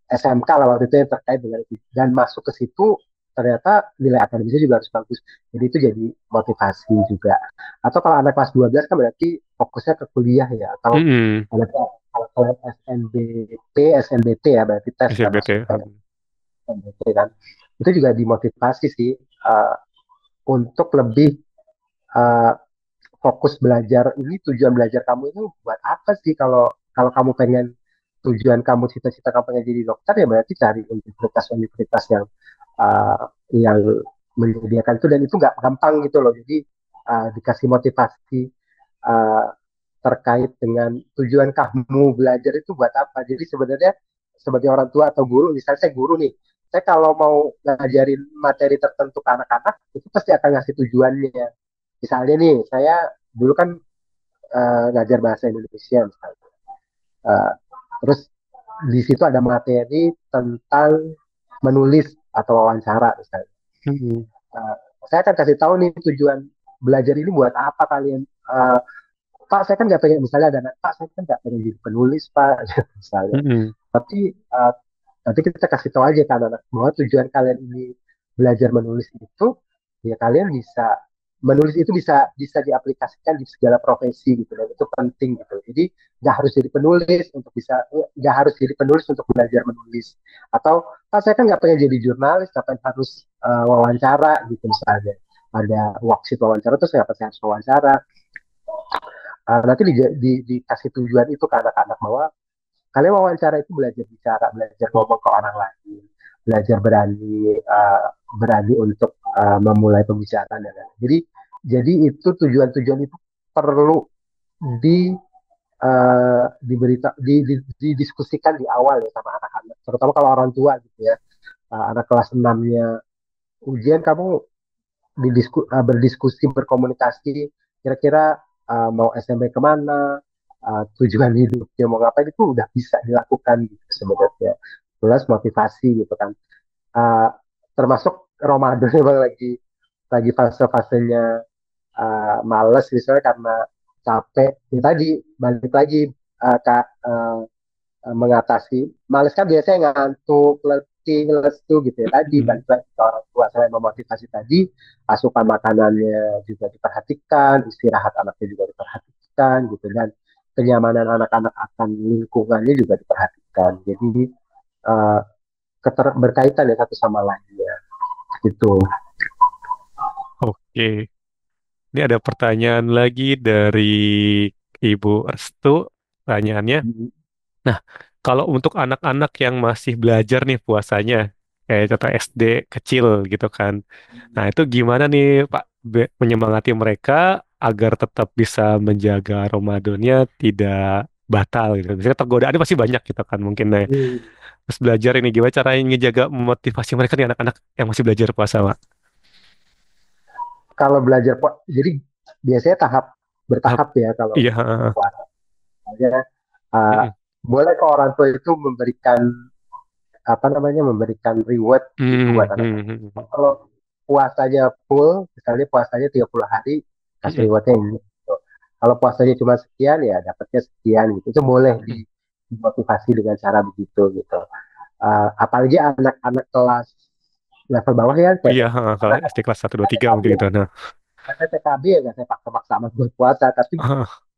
[SPEAKER 2] SMK lah waktu itu yang terkait dengan itu dan masuk ke situ ternyata nilai akademisnya juga harus bagus jadi itu jadi motivasi juga atau kalau anak kelas 12 kan berarti fokusnya ke kuliah ya atau
[SPEAKER 1] Hmm.
[SPEAKER 2] kalau SNBT SNBT ya berarti tes kan masuk
[SPEAKER 1] SLBT.
[SPEAKER 2] tes SNBT kan itu juga dimotivasi sih uh, untuk lebih uh, fokus belajar ini tujuan belajar kamu itu buat apa sih kalau kalau kamu pengen tujuan kamu cita-cita kamu pengen jadi dokter ya berarti cari universitas-universitas yang menyediakan itu dan itu nggak gampang gitu loh jadi dikasih motivasi uh, terkait dengan tujuan kamu belajar itu buat apa. Jadi sebenarnya sebagai orang tua atau guru, misalnya saya guru nih, saya kalau mau ngajarin materi tertentu ke anak-anak, itu pasti akan ngasih tujuannya. Misalnya nih, saya dulu kan ngajar bahasa Indonesia misalnya. Uh, terus di situ ada materi tentang menulis atau wawancara misalnya.
[SPEAKER 1] Mm-mm.
[SPEAKER 2] Uh, saya akan kasih tahu nih tujuan belajar ini buat apa kalian. Pak, saya kan nggak pengen, misalnya ada anak, Pak, saya kan nggak pengen jadi penulis, Pak, misalnya.
[SPEAKER 1] Mm-mm.
[SPEAKER 2] Tapi nanti kita kasih tahu aja ke anak-anak bahwa tujuan kalian ini belajar menulis itu, ya kalian bisa menulis itu bisa bisa diaplikasikan di segala profesi gitu dan itu penting gitu. Jadi nggak harus jadi penulis untuk bisa nggak harus jadi penulis untuk belajar menulis atau saya kan nggak pengen jadi jurnalis, tapi harus wawancara gitu misalnya ada worksheet wawancara terus kenapa saya harus wawancara. Nanti dikasih tujuan itu ke anak-anak bahwa kalian wawancara itu belajar bicara, belajar ngomong ke orang lain, belajar berani untuk memulai pembicaraan dan lain-lain. Jadi itu tujuan-tujuan itu perlu di didiskusikan di awal ya sama anak-anak, terutama kalau orang tua gitu ya. Anak kelas 6-nya ujian kamu berdiskusi berkomunikasi kira-kira mau SMP kemana, tujuan hidupnya mau ngapain itu udah bisa dilakukan gitu sebenarnya plus motivasi gitu kan. Uh, Termasuk Ramadan memang lagi fase-fasenya males misalnya karena capek ya tadi balik lagi kak mengatasi males kan biasanya ngantuk letih lesu gitu ya tadi
[SPEAKER 1] Mm-mm.
[SPEAKER 2] balik lagi ke orang tua saya memotivasi tadi asupan makanannya juga diperhatikan istirahat anaknya juga diperhatikan gitu dan kenyamanan anak-anak akan lingkungannya juga diperhatikan jadi uh, berkaitan ya satu sama lainnya gitu.
[SPEAKER 1] Oke. Ini ada pertanyaan lagi dari Ibu Restu. Pertanyaannya, nah, kalau untuk anak-anak yang masih belajar nih puasanya, kayak contoh SD kecil gitu kan. Nah, itu gimana nih Pak menyemangati mereka agar tetap bisa menjaga Ramadannya tidak batal gitu. Misalnya tergodaannya pasti banyak gitu kan mungkin. Nah,
[SPEAKER 2] Hmm.
[SPEAKER 1] terus belajar ini gimana caranya ngejaga memotivasi mereka nih anak-anak yang masih belajar puasa, Pak?
[SPEAKER 2] Kalau belajar jadi biasanya
[SPEAKER 1] Tahap,
[SPEAKER 2] bertahap ya kalau
[SPEAKER 1] iya.
[SPEAKER 2] puasa. Misalnya, uh,
[SPEAKER 1] Mm-mm.
[SPEAKER 2] boleh ke orang tua itu memberikan apa namanya memberikan reward gitu buat
[SPEAKER 1] Hmm,
[SPEAKER 2] anak-anak.
[SPEAKER 1] hmm, hmm,
[SPEAKER 2] Kalau puasanya full, misalnya puasanya 30 hari, kasih
[SPEAKER 1] hmm,
[SPEAKER 2] rewardnya ini. Gitu. Kalau puasanya cuma sekian ya dapatnya sekian gitu. Itu boleh
[SPEAKER 1] hmm.
[SPEAKER 2] dimotivasi dengan cara begitu gitu. Apalagi anak-anak kelas level bawah ya
[SPEAKER 1] Oh
[SPEAKER 2] kayak
[SPEAKER 1] iya, kalau
[SPEAKER 2] anak
[SPEAKER 1] SD kelas 1, 2, 3
[SPEAKER 2] TKB
[SPEAKER 1] mungkin gitu. Nah,
[SPEAKER 2] saya TKB ya nggak saya paksa-paksa amat buat puasa tapi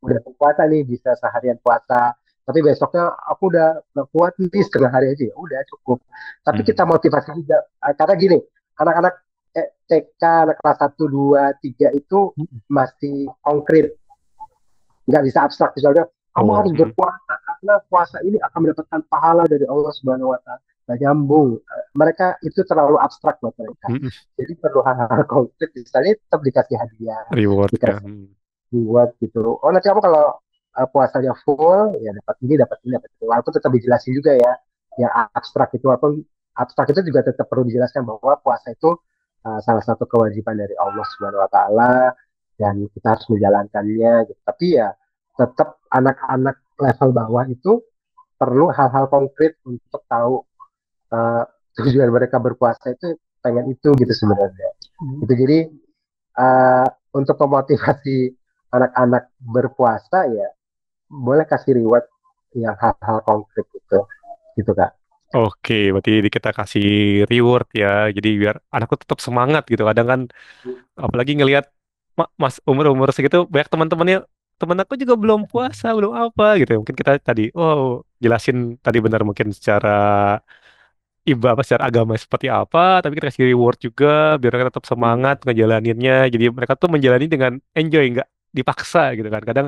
[SPEAKER 2] udah puasa nih bisa seharian puasa tapi besoknya aku udah nggak kuat nih setengah hari aja ya udah cukup tapi
[SPEAKER 1] hmm,
[SPEAKER 2] kita motivasi juga karena gini anak-anak TK anak kelas 1, 2, 3 itu
[SPEAKER 1] hmm.
[SPEAKER 2] masih konkret nggak bisa abstrak misalnya kamu
[SPEAKER 1] Oh,
[SPEAKER 2] harus berpuasa karena puasa ini akan mendapatkan pahala dari Allah Subhanahu Wa Taala nggak nyambung. Mereka itu terlalu abstrak buat mereka
[SPEAKER 1] hmm,
[SPEAKER 2] jadi perlu hal-hal konkret misalnya tetap dikasih hadiah
[SPEAKER 1] reward ya.
[SPEAKER 2] dikasih buat gitu. Oh nanti kamu kalau puasanya full ya dapat ini dapat itu. Walaupun tetap dijelasin juga ya, yang abstrak itu walaupun abstrak itu juga tetap perlu dijelaskan bahwa puasa itu salah satu kewajiban dari Allah Subhanahu Wa Taala dan kita harus menjalankannya. Gitu. Tapi ya tetap anak-anak level bawah itu perlu hal-hal konkret untuk tahu uh, tujuan mereka berpuasa itu pengen itu gitu sebenarnya.
[SPEAKER 1] Hmm.
[SPEAKER 2] Itu jadi uh, untuk memotivasi anak-anak berpuasa ya boleh kasih reward yang hal-hal konkret gitu kak.
[SPEAKER 1] Oke, berarti kita kasih reward ya. Jadi biar anakku tetap semangat gitu. Kadang kan, apalagi ngelihat mas umur-umur segitu, banyak teman-temannya, temen aku juga belum puasa, belum apa gitu. Mungkin kita tadi, oh, jelasin tadi benar mungkin secara ibadah secara agama seperti apa, tapi kita kasih reward juga biar mereka tetap semangat ngejalaninnya. Jadi mereka tuh menjalani dengan enjoy, nggak dipaksa gitu kan. Kadang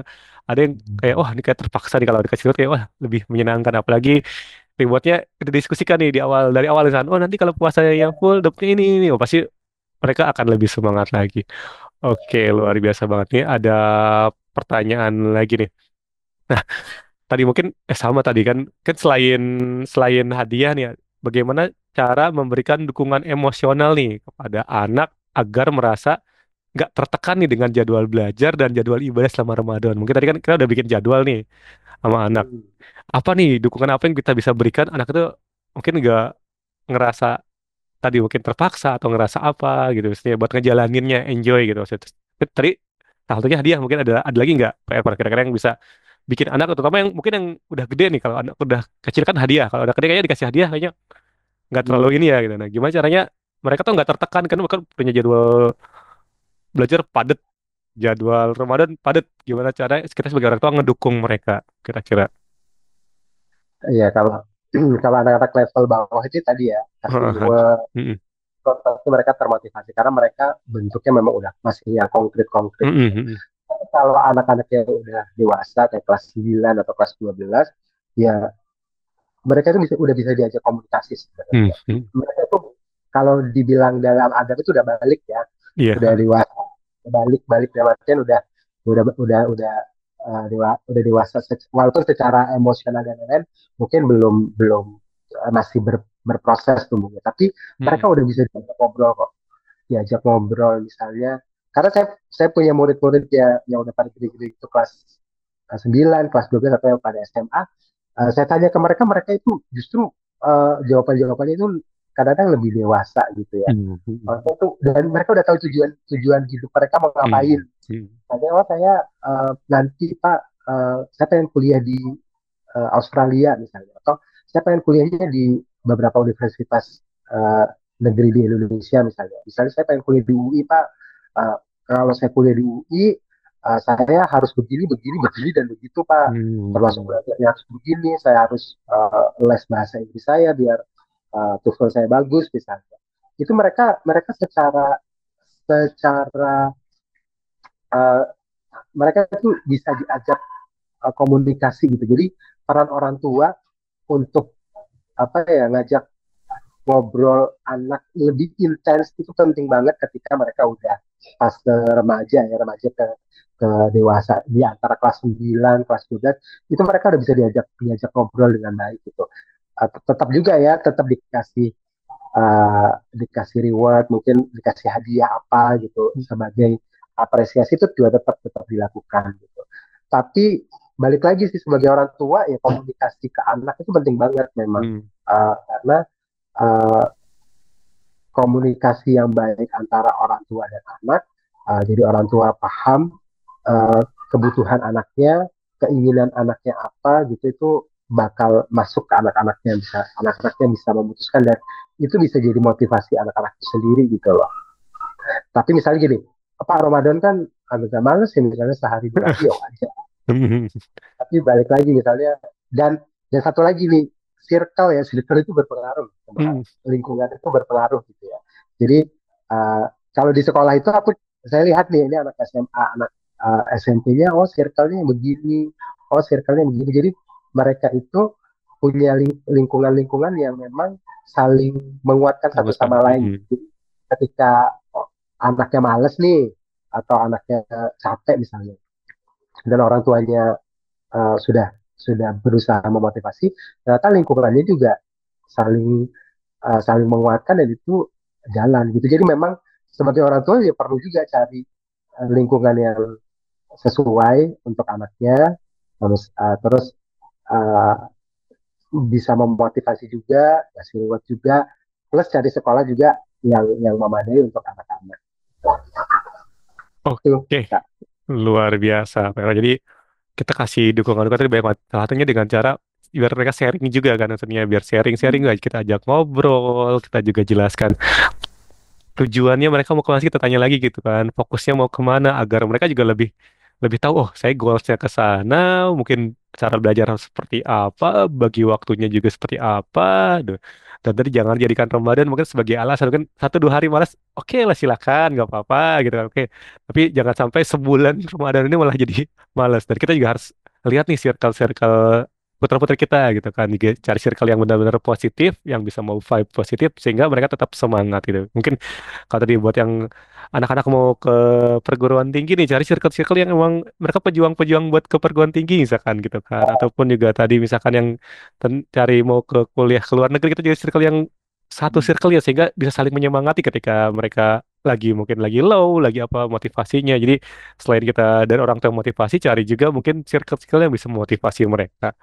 [SPEAKER 1] ada yang kayak, wah ini kayak terpaksa nih kalau dikasih reward kayak, wah lebih menyenangkan. Apalagi rewardnya kita diskusikan nih di awal dari awal kan. Oh nanti kalau puasanya yang full dapetnya ini. Oh pasti mereka akan lebih semangat lagi. Oke, luar biasa banget nih. Ada pertanyaan lagi nih. Tadi mungkin sama tadi kan kan selain selain hadiah nih ya, bagaimana cara memberikan dukungan emosional nih kepada anak agar merasa nggak tertekan nih dengan jadwal belajar dan jadwal ibadah selama Ramadan. Mungkin tadi kan kita udah bikin jadwal nih sama anak.
[SPEAKER 2] Hmm.
[SPEAKER 1] Apa nih dukungan apa yang kita bisa berikan anak itu mungkin nggak ngerasa tadi mungkin terpaksa atau ngerasa apa gitu maksudnya buat ngejalaninnya enjoy gitu maksudnya. Tadi salah satunya hadiah mungkin ada lagi nggak PR kira-kira yang bisa bikin anak terutama yang mungkin yang udah gede nih kalau anak udah kecil kan hadiah kalau udah gede kayaknya dikasih hadiah kayaknya nggak terlalu
[SPEAKER 2] Hmm.
[SPEAKER 1] ini ya gitu nah gimana caranya mereka tuh nggak tertekan kan mereka punya jadwal belajar padat jadwal Ramadan padat gimana cara kita sebagai orang tua ngedukung mereka kira-kira.
[SPEAKER 2] Iya, kalau kalau anak-anak level bawah itu tadi ya kasih
[SPEAKER 1] Heeh.
[SPEAKER 2] reward,
[SPEAKER 1] Mm-mm.
[SPEAKER 2] pasti mereka termotivasi karena mereka bentuknya memang udah masih yang konkret-konkret
[SPEAKER 1] Mm-mm.
[SPEAKER 2] gitu.
[SPEAKER 1] Mm-mm.
[SPEAKER 2] Tapi kalau anak-anak yang udah dewasa kayak kelas 9 atau kelas 12, ya mereka itu udah bisa diajak komunikasi sebenarnya.
[SPEAKER 1] Mm-mm.
[SPEAKER 2] Mereka tuh kalau dibilang dalam adab itu udah balik ya, udah
[SPEAKER 1] Iya.
[SPEAKER 2] dewasa, balik balik dalam artian udah udah dewasa walaupun secara emosional dan lain-lain mungkin belum belum masih berproses tumbuhnya, tapi mereka
[SPEAKER 1] Mm-mm.
[SPEAKER 2] udah bisa diajak ngobrol kok, diajak ngobrol misalnya. Karena saya punya murid-murid ya yang udah pada gede-gede itu kelas 9, kelas 12 atau yang pada SMA. Saya tanya ke mereka, mereka itu justru jawaban-jawabannya itu kadang-kadang lebih dewasa gitu ya.
[SPEAKER 1] Mm-mm.
[SPEAKER 2] Dan mereka udah tahu tujuan tujuan hidup mereka mau ngapain.
[SPEAKER 1] Mm-mm. Mm-mm.
[SPEAKER 2] Katanya, oh saya nanti Pak, saya pengen kuliah di Australia misalnya, atau saya pengen kuliahnya di beberapa universitas eh, negeri di Indonesia misalnya. Misalnya saya pengen kuliah di UI Pak. Eh, Kalau saya kuliah di UI, saya harus begini, begini, begini dan begitu Pak. Termasuk
[SPEAKER 1] Mm-mm.
[SPEAKER 2] belajarnya harus begini, saya harus les bahasa Inggris saya biar TOEFL saya bagus misalnya. Itu mereka mereka secara secara eh, mereka itu bisa diajak komunikasi gitu. Jadi peran orang tua untuk apa ya ngajak ngobrol anak lebih intens itu penting banget ketika mereka udah pas ke remaja ya, remaja ke dewasa di antara kelas 9 kelas 12 itu mereka udah bisa diajak diajak ngobrol dengan baik gitu. Tetap juga ya, tetap dikasih reward, mungkin dikasih hadiah apa gitu sebagai apresiasi, itu juga tetap tetap dilakukan gitu. Tapi balik lagi sih sebagai orang tua ya, komunikasi ke anak itu penting banget memang.
[SPEAKER 1] Mm-mm.
[SPEAKER 2] Karena uh, komunikasi yang baik antara orang tua dan anak, jadi orang tua paham uh, kebutuhan anaknya, keinginan anaknya apa gitu, itu bakal masuk ke anak-anaknya, bisa anak-anaknya bisa memutuskan, dan itu bisa jadi motivasi anak-anak itu sendiri gitu loh. Tapi misalnya gini, apa Ramadan kan agak males ya, misalnya sehari dua hari ya aja. Tapi balik lagi misalnya, dan satu lagi nih, circle itu berpengaruh,
[SPEAKER 1] Mm-mm.
[SPEAKER 2] lingkungan itu berpengaruh gitu ya. Jadi uh, kalau di sekolah itu saya lihat nih, ini anak SMA, anak SMP-nya, oh circle-nya begini, oh circle-nya begini. Jadi mereka itu punya lingkungan-lingkungan yang memang saling menguatkan satu
[SPEAKER 1] Bagus
[SPEAKER 2] sama
[SPEAKER 1] banget.
[SPEAKER 2] lain.
[SPEAKER 1] Mm-mm.
[SPEAKER 2] Jadi ketika anaknya males nih, atau anaknya capek misalnya, dan orang tuanya sudah berusaha memotivasi, ternyata lingkungannya juga saling saling menguatkan, dan itu jalan gitu. Jadi memang sebagai orang tua ya perlu juga cari lingkungan yang sesuai untuk anaknya, terus uh, bisa memotivasi juga, kasih reward juga, plus cari sekolah juga yang memadai untuk anak-anak. Itu
[SPEAKER 1] Oke,
[SPEAKER 2] Kak.
[SPEAKER 1] luar biasa. Jadi kita kasih dukungan juga tadi banyak banget. Salah satunya dengan cara biar mereka sharing juga kan maksudnya biar sharing-sharing
[SPEAKER 2] Hmm.
[SPEAKER 1] aja kita ajak ngobrol, kita juga jelaskan tujuannya mereka mau kemana sih, kita tanya lagi gitu kan fokusnya mau kemana agar mereka juga lebih lebih tahu oh saya goalsnya ke sana mungkin cara belajar harus seperti apa bagi waktunya juga seperti apa. Duh. Dan tadi jangan jadikan Ramadan mungkin sebagai alasan kan satu dua hari malas oke lah silakan nggak apa-apa gitu kan oke tapi jangan sampai sebulan Ramadan ini malah jadi malas dan kita juga harus lihat nih circle-circle putra-putri kita gitu kan, juga cari circle yang benar-benar positif, yang bisa mau vibe positif sehingga mereka tetap semangat gitu. Mungkin kalau tadi buat yang anak-anak mau ke perguruan tinggi nih, cari circle-circle yang emang mereka pejuang-pejuang buat ke perguruan tinggi misalkan gitu kan, ataupun juga tadi misalkan yang cari mau ke kuliah ke luar negeri, kita jadi circle yang satu circle ya sehingga bisa saling menyemangati ketika mereka lagi mungkin lagi low, lagi apa motivasinya. Jadi selain kita dari orang tua motivasi, cari juga mungkin circle-circle yang bisa memotivasi mereka.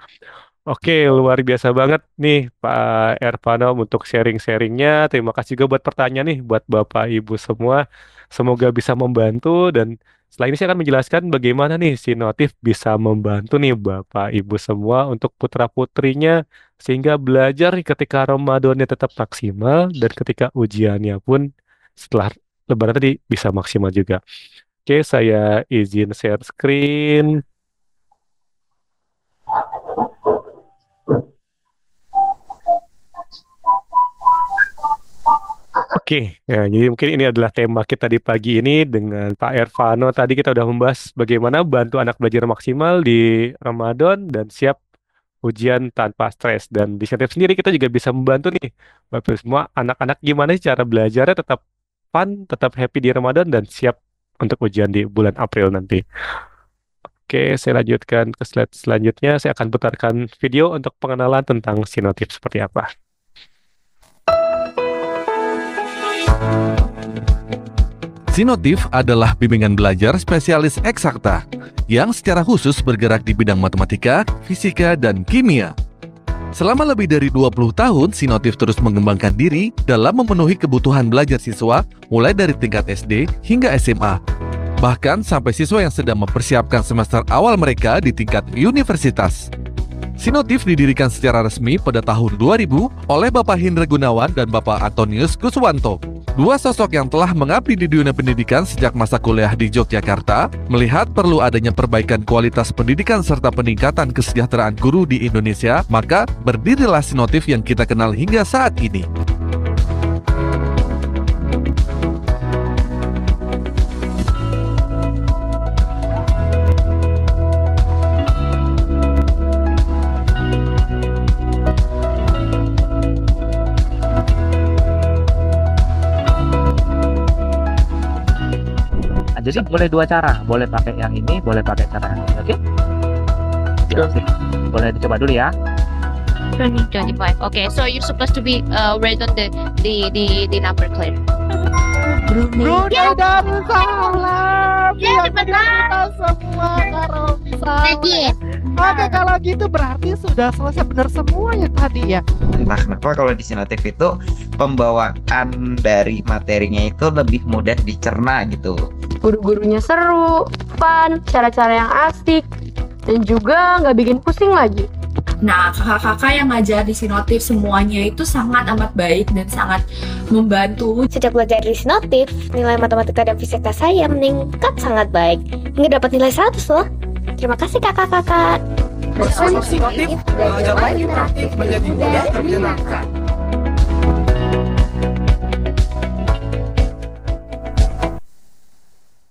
[SPEAKER 1] Oke, luar biasa banget nih Pak Ervano untuk sharing-sharingnya. Terima kasih juga buat pertanyaan nih buat Bapak Ibu semua. Semoga bisa membantu dan setelah ini saya akan menjelaskan bagaimana nih si Notif bisa membantu nih Bapak Ibu semua untuk putra-putrinya sehingga belajar nih ketika Ramadannya tetap maksimal dan ketika ujiannya pun setelah Lebaran tadi bisa maksimal juga. Oke, saya izin share screen. Oke, ya, jadi mungkin ini adalah tema kita di pagi ini dengan Pak Ervano. Tadi kita udah membahas bagaimana bantu anak belajar maksimal di Ramadan dan siap ujian tanpa stres. Dan di Inisiatif sendiri kita juga bisa membantu nih, Bapak Ibu semua anak-anak gimana sih cara belajarnya tetap fun, tetap happy di Ramadan dan siap untuk ujian di bulan April nanti. Oke, saya lanjutkan ke slide selanjutnya. Saya akan putarkan video untuk pengenalan tentang Sinotif seperti apa.
[SPEAKER 3] Sinotif adalah bimbingan belajar spesialis eksakta yang secara khusus bergerak di bidang matematika, fisika, dan kimia. Selama lebih dari 20 tahun, Sinotif terus mengembangkan diri dalam memenuhi kebutuhan belajar siswa mulai dari tingkat SD hingga SMA. Bahkan sampai siswa yang sedang mempersiapkan semester awal mereka di tingkat universitas. Sinotif didirikan secara resmi pada tahun 2000 oleh Bapak Hindra Gunawan dan Bapak Antonius Kuswanto. Dua sosok yang telah mengabdi di dunia pendidikan sejak masa kuliah di Yogyakarta, melihat perlu adanya perbaikan kualitas pendidikan serta peningkatan kesejahteraan guru di Indonesia, maka berdirilah Sinotif yang kita kenal hingga saat ini.
[SPEAKER 4] Jadi boleh dua cara, boleh pakai yang ini, boleh pakai cara yang ini, oke? Boleh dicoba dulu ya.
[SPEAKER 5] 2025. Okay, so you're supposed to be right on the number clear.
[SPEAKER 6] Brunei Darussalam.
[SPEAKER 5] Ya,
[SPEAKER 6] Yang
[SPEAKER 5] benar.
[SPEAKER 6] kita semua karo bisa.
[SPEAKER 5] Lagi.
[SPEAKER 6] Oke, kalau gitu berarti sudah selesai benar semua ya tadi ya.
[SPEAKER 7] Nah, kenapa kalau di Sinotif itu pembawaan dari materinya itu lebih mudah dicerna gitu.
[SPEAKER 8] Guru-gurunya seru, fun, cara-cara yang asik, dan juga nggak bikin pusing lagi.
[SPEAKER 9] Nah, kakak-kakak yang ngajar di Sinotif semuanya itu sangat amat baik dan sangat membantu.
[SPEAKER 10] Sejak belajar di Sinotif, nilai matematika dan fisika saya meningkat sangat baik. Hingga dapat nilai 100 loh. Terima kasih kakak-kakak.
[SPEAKER 6] Bersama Sinotif, belajar lagi interaktif menjadi mudah menyenangkan.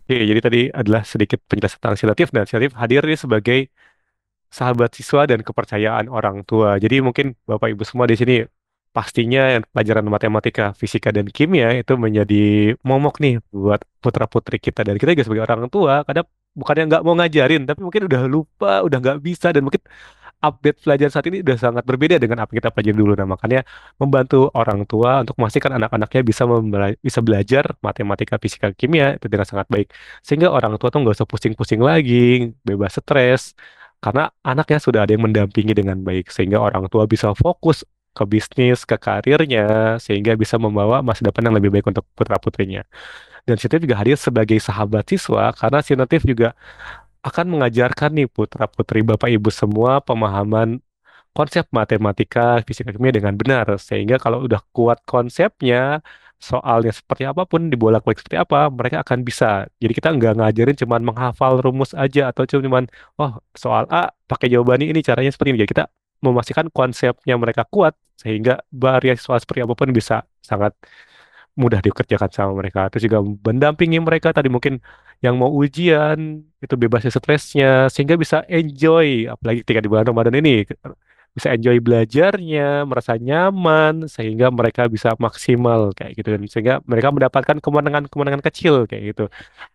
[SPEAKER 1] Oke, jadi tadi adalah sedikit penjelasan tentang Sinotif dan Sinotif hadir nih sebagai sahabat siswa dan kepercayaan orang tua. Jadi mungkin Bapak Ibu semua di sini pastinya yang pelajaran matematika, fisika, dan kimia itu menjadi momok nih buat putra-putri kita. Dan kita juga sebagai orang tua, kadang bukannya nggak mau ngajarin, tapi mungkin udah lupa, udah nggak bisa, dan mungkin update pelajaran saat ini udah sangat berbeda dengan apa yang kita pelajari dulu. Nah, makanya membantu orang tua untuk memastikan anak-anaknya bisa bisa belajar matematika, fisika, kimia itu dengan sangat baik. Sehingga orang tua tuh nggak usah pusing-pusing lagi, bebas stres, karena anaknya sudah ada yang mendampingi dengan baik. Sehingga orang tua bisa fokus ke bisnis, ke karirnya, sehingga bisa membawa masa depan yang lebih baik untuk putra-putrinya. Dan Sinotif juga hadir sebagai sahabat siswa, karena Sinotif juga akan mengajarkan nih putra-putri Bapak Ibu semua pemahaman konsep matematika, fisika, kimia dengan benar. Sehingga kalau udah kuat konsepnya, soalnya seperti apapun, dibolak-balik seperti apa, mereka akan bisa. Jadi kita nggak ngajarin cuman menghafal rumus aja, atau cuman, oh soal A, pakai jawaban ini, caranya seperti ini. Jadi kita memastikan konsepnya mereka kuat, sehingga variasi soal seperti apapun bisa sangat mudah dikerjakan sama mereka. Terus juga mendampingi mereka tadi mungkin yang mau ujian itu bebas dari stresnya sehingga bisa enjoy apalagi ketika di bulan Ramadan ini bisa enjoy belajarnya, merasa nyaman sehingga mereka bisa maksimal kayak gitu dan sehingga mereka mendapatkan kemenangan-kemenangan kecil kayak gitu.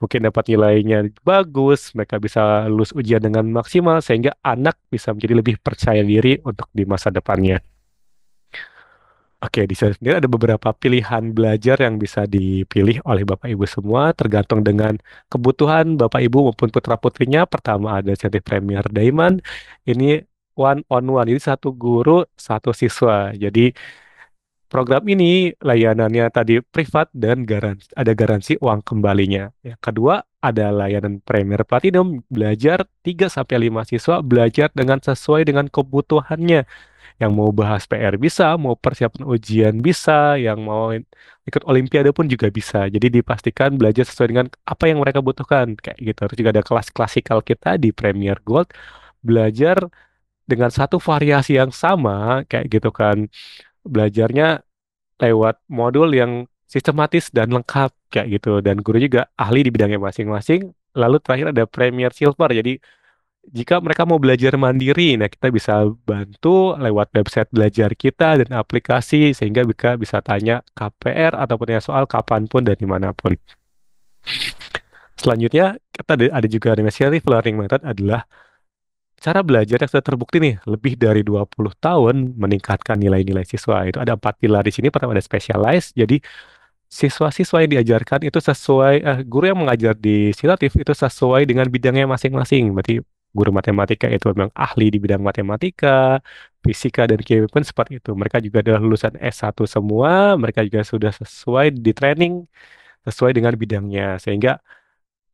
[SPEAKER 1] Mungkin dapat nilainya bagus, mereka bisa lulus ujian dengan maksimal sehingga anak bisa menjadi lebih percaya diri untuk di masa depannya. Oke, di sini sendiri ada beberapa pilihan belajar yang bisa dipilih oleh Bapak Ibu semua, tergantung dengan kebutuhan Bapak Ibu maupun putra-putrinya. Pertama ada Insentif Premier Diamond, ini one on one, jadi satu guru, satu siswa. Jadi program ini layanannya tadi privat dan ada garansi uang kembalinya. Yang kedua ada layanan Premier Platinum, belajar 3 sampai 5 siswa belajar dengan sesuai dengan kebutuhannya. Yang mau bahas PR bisa, mau persiapan ujian bisa, yang mau ikut Olimpiade pun juga bisa. Jadi dipastikan belajar sesuai dengan apa yang mereka butuhkan, kayak gitu. Terus juga ada kelas klasikal kita di Premier Gold, belajar dengan satu variasi yang sama, kayak gitu kan. Belajarnya lewat modul yang sistematis dan lengkap, kayak gitu. Dan guru juga ahli di bidangnya masing-masing. Lalu terakhir ada Premier Silver, jadi jika mereka mau belajar mandiri, nah kita bisa bantu lewat website belajar kita dan aplikasi sehingga mereka bisa tanya KPR ataupun tanya soal kapanpun dan dimanapun. Selanjutnya kita ada juga namanya Self Learning Method adalah cara belajar yang sudah terbukti nih lebih dari 20 tahun meningkatkan nilai-nilai siswa. Itu ada 4 pilar di sini. Pertama ada specialize, jadi siswa-siswa yang diajarkan itu sesuai, guru yang mengajar di Sinotif itu sesuai dengan bidangnya masing-masing. Berarti guru matematika itu memang ahli di bidang matematika, fisika, dan kimia pun seperti itu. Mereka juga adalah lulusan S1 semua, mereka juga sudah sesuai di training, sesuai dengan bidangnya. Sehingga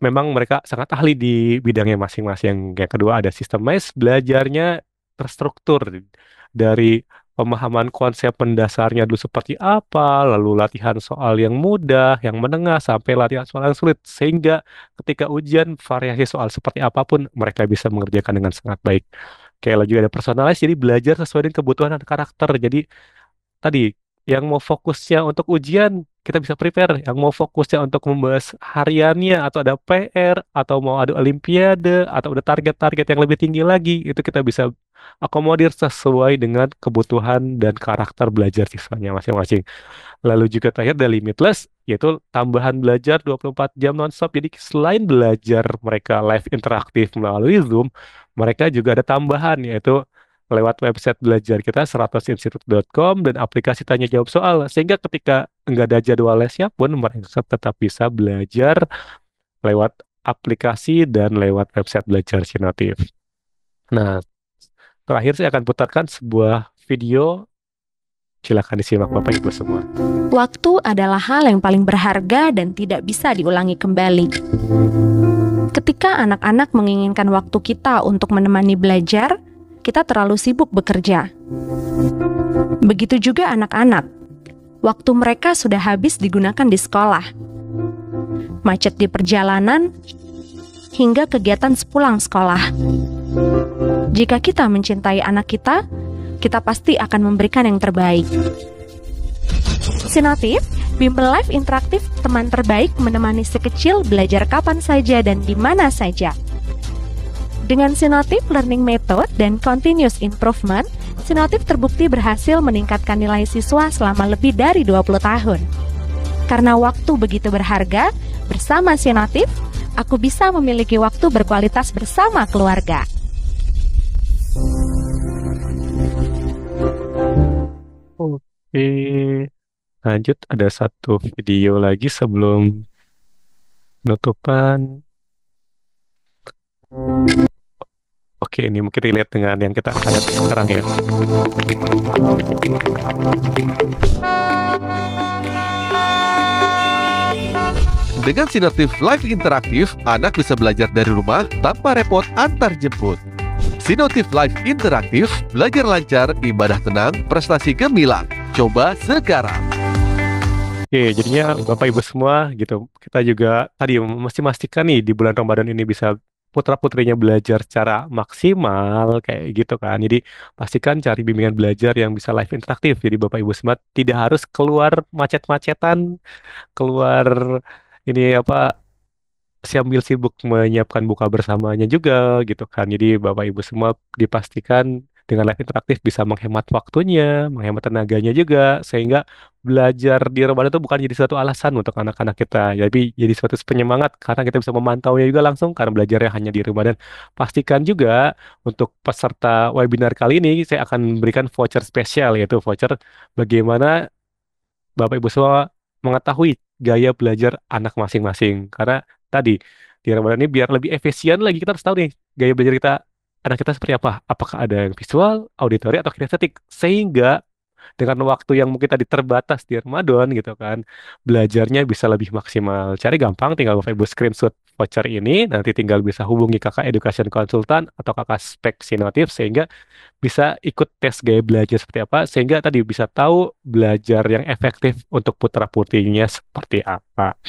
[SPEAKER 1] memang mereka sangat ahli di bidangnya masing-masing. Yang kedua ada systemized, belajarnya terstruktur dari pemahaman konsep mendasarnya dulu seperti apa, lalu latihan soal yang mudah, yang menengah, sampai latihan soal yang sulit. Sehingga ketika ujian, variasi soal seperti apapun, mereka bisa mengerjakan dengan sangat baik. Kayak juga ada personalized, jadi belajar sesuai dengan kebutuhan dan karakter. Jadi tadi, yang mau fokusnya untuk ujian, kita bisa prepare. Yang mau fokusnya untuk membahas hariannya, atau ada PR, atau mau ada olimpiade, atau ada target-target yang lebih tinggi lagi, itu kita bisa akomodir sesuai dengan kebutuhan dan karakter belajar siswanya masing-masing. Lalu juga terakhir ada limitless, yaitu tambahan belajar 24 jam non-stop. Jadi selain belajar mereka live interaktif melalui Zoom, mereka juga ada tambahan, yaitu lewat website belajar kita 100institute.com dan aplikasi tanya jawab soal. Sehingga ketika nggak ada jadwal lesnya pun mereka tetap bisa belajar lewat aplikasi dan lewat website belajar Sinotif. Nah, terakhir saya akan putarkan sebuah video. Silakan disimak Bapak Ibu semua.
[SPEAKER 11] Waktu adalah hal yang paling berharga dan tidak bisa diulangi kembali. Ketika anak-anak menginginkan waktu kita untuk menemani belajar, kita terlalu sibuk bekerja. Begitu juga anak-anak. Waktu mereka sudah habis digunakan di sekolah, macet di perjalanan, hingga kegiatan sepulang sekolah. Jika kita mencintai anak kita pasti akan memberikan yang terbaik. Sinotif, bimbel live interaktif teman terbaik menemani si kecil belajar kapan saja dan di mana saja. Dengan Sinotif Learning Method dan Continuous Improvement, Sinotif terbukti berhasil meningkatkan nilai siswa selama lebih dari 20 tahun. Karena waktu begitu berharga, bersama Sinotif, aku bisa memiliki waktu berkualitas bersama keluarga.
[SPEAKER 1] Oke, lanjut ada satu video lagi sebelum penutupan. Oke, ini mungkin relate dengan yang kita lihat sekarang ya.
[SPEAKER 3] Dengan Sinotif Live Interaktif, anak bisa belajar dari rumah tanpa repot antar jemput. Sinotif Live Interaktif, belajar lancar, ibadah tenang, prestasi gemilang. Coba sekarang.
[SPEAKER 1] Oke, jadinya Bapak Ibu semua gitu, kita juga tadi mesti memastikan nih di bulan Ramadan ini bisa putra-putrinya belajar secara maksimal kayak gitu kan. Jadi pastikan cari bimbingan belajar yang bisa live interaktif. Jadi Bapak Ibu semua tidak harus keluar macet-macetan, keluar ini apa sambil sibuk menyiapkan buka bersamanya juga gitu kan. Jadi Bapak Ibu semua dipastikan dengan live interaktif bisa menghemat waktunya, menghemat tenaganya juga, sehingga belajar di Ramadan itu bukan jadi suatu alasan untuk anak-anak kita, tapi jadi suatu penyemangat karena kita bisa memantaunya juga langsung karena belajarnya hanya di Ramadan. Pastikan juga untuk peserta webinar kali ini saya akan memberikan voucher spesial yaitu voucher bagaimana Bapak Ibu semua mengetahui gaya belajar anak masing-masing. Karena tadi di Ramadan ini biar lebih efisien lagi kita harus tahu nih gaya belajar kita anak kita seperti apa. Apakah ada yang visual, auditory atau kinestetik. Sehingga dengan waktu yang mungkin tadi terbatas di Ramadan gitu kan, belajarnya bisa lebih maksimal. Cari gampang, tinggal Bapak Ibu screenshot voucher ini, nanti tinggal bisa hubungi kakak education consultant atau kakak spek sinotif sehingga bisa ikut tes gaya belajar seperti apa sehingga tadi bisa tahu belajar yang efektif untuk putra-putrinya seperti apa.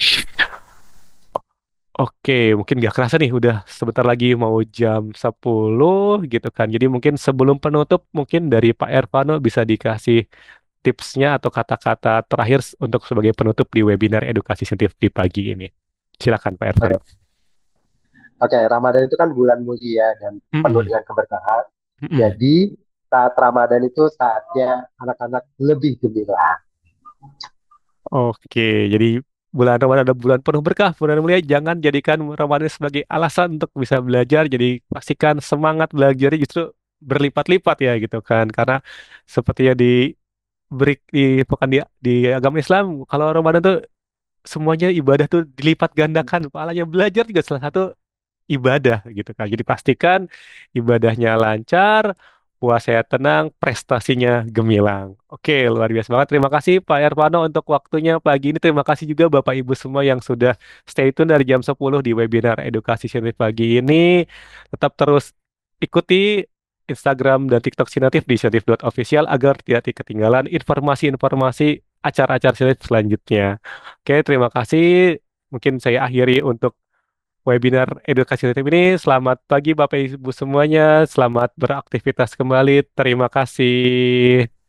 [SPEAKER 1] Oke, mungkin gak kerasa nih udah sebentar lagi mau jam 10 gitu kan. Jadi mungkin sebelum penutup mungkin dari Pak Ervano bisa dikasih tipsnya atau kata-kata terakhir untuk sebagai penutup di webinar edukasi sensitif di pagi ini. Silakan Pak Ervano.
[SPEAKER 2] Oke, Ramadan itu kan bulan mulia dan penuh dengan keberkahan. Jadi saat Ramadan itu saatnya anak-anak lebih gembira.
[SPEAKER 1] Oke, jadi bulan Ramadan adalah bulan penuh berkah, bulan mulia. Jangan jadikan Ramadan sebagai alasan untuk bisa belajar. Jadi pastikan semangat belajarnya justru berlipat-lipat ya gitu kan. Karena seperti yang bukan di agama Islam, kalau Ramadan tuh semuanya ibadah tuh dilipat gandakan. Pahalanya belajar juga salah satu ibadah gitu kan. Jadi pastikan ibadahnya lancar, puasanya tenang, prestasinya gemilang. Oke, luar biasa banget. Terima kasih Pak Ervano untuk waktunya pagi ini. Terima kasih juga Bapak Ibu semua yang sudah stay tune dari jam 10 di webinar edukasi Sinotif pagi ini. Tetap terus ikuti Instagram dan TikTok Sinotif di sinotif.official agar tidak ketinggalan informasi-informasi acara-acara Sinotif selanjutnya. Oke, terima kasih. Mungkin saya akhiri untuk webinar edukasi Sinotif ini. Selamat pagi Bapak Ibu semuanya. Selamat beraktivitas kembali. Terima kasih.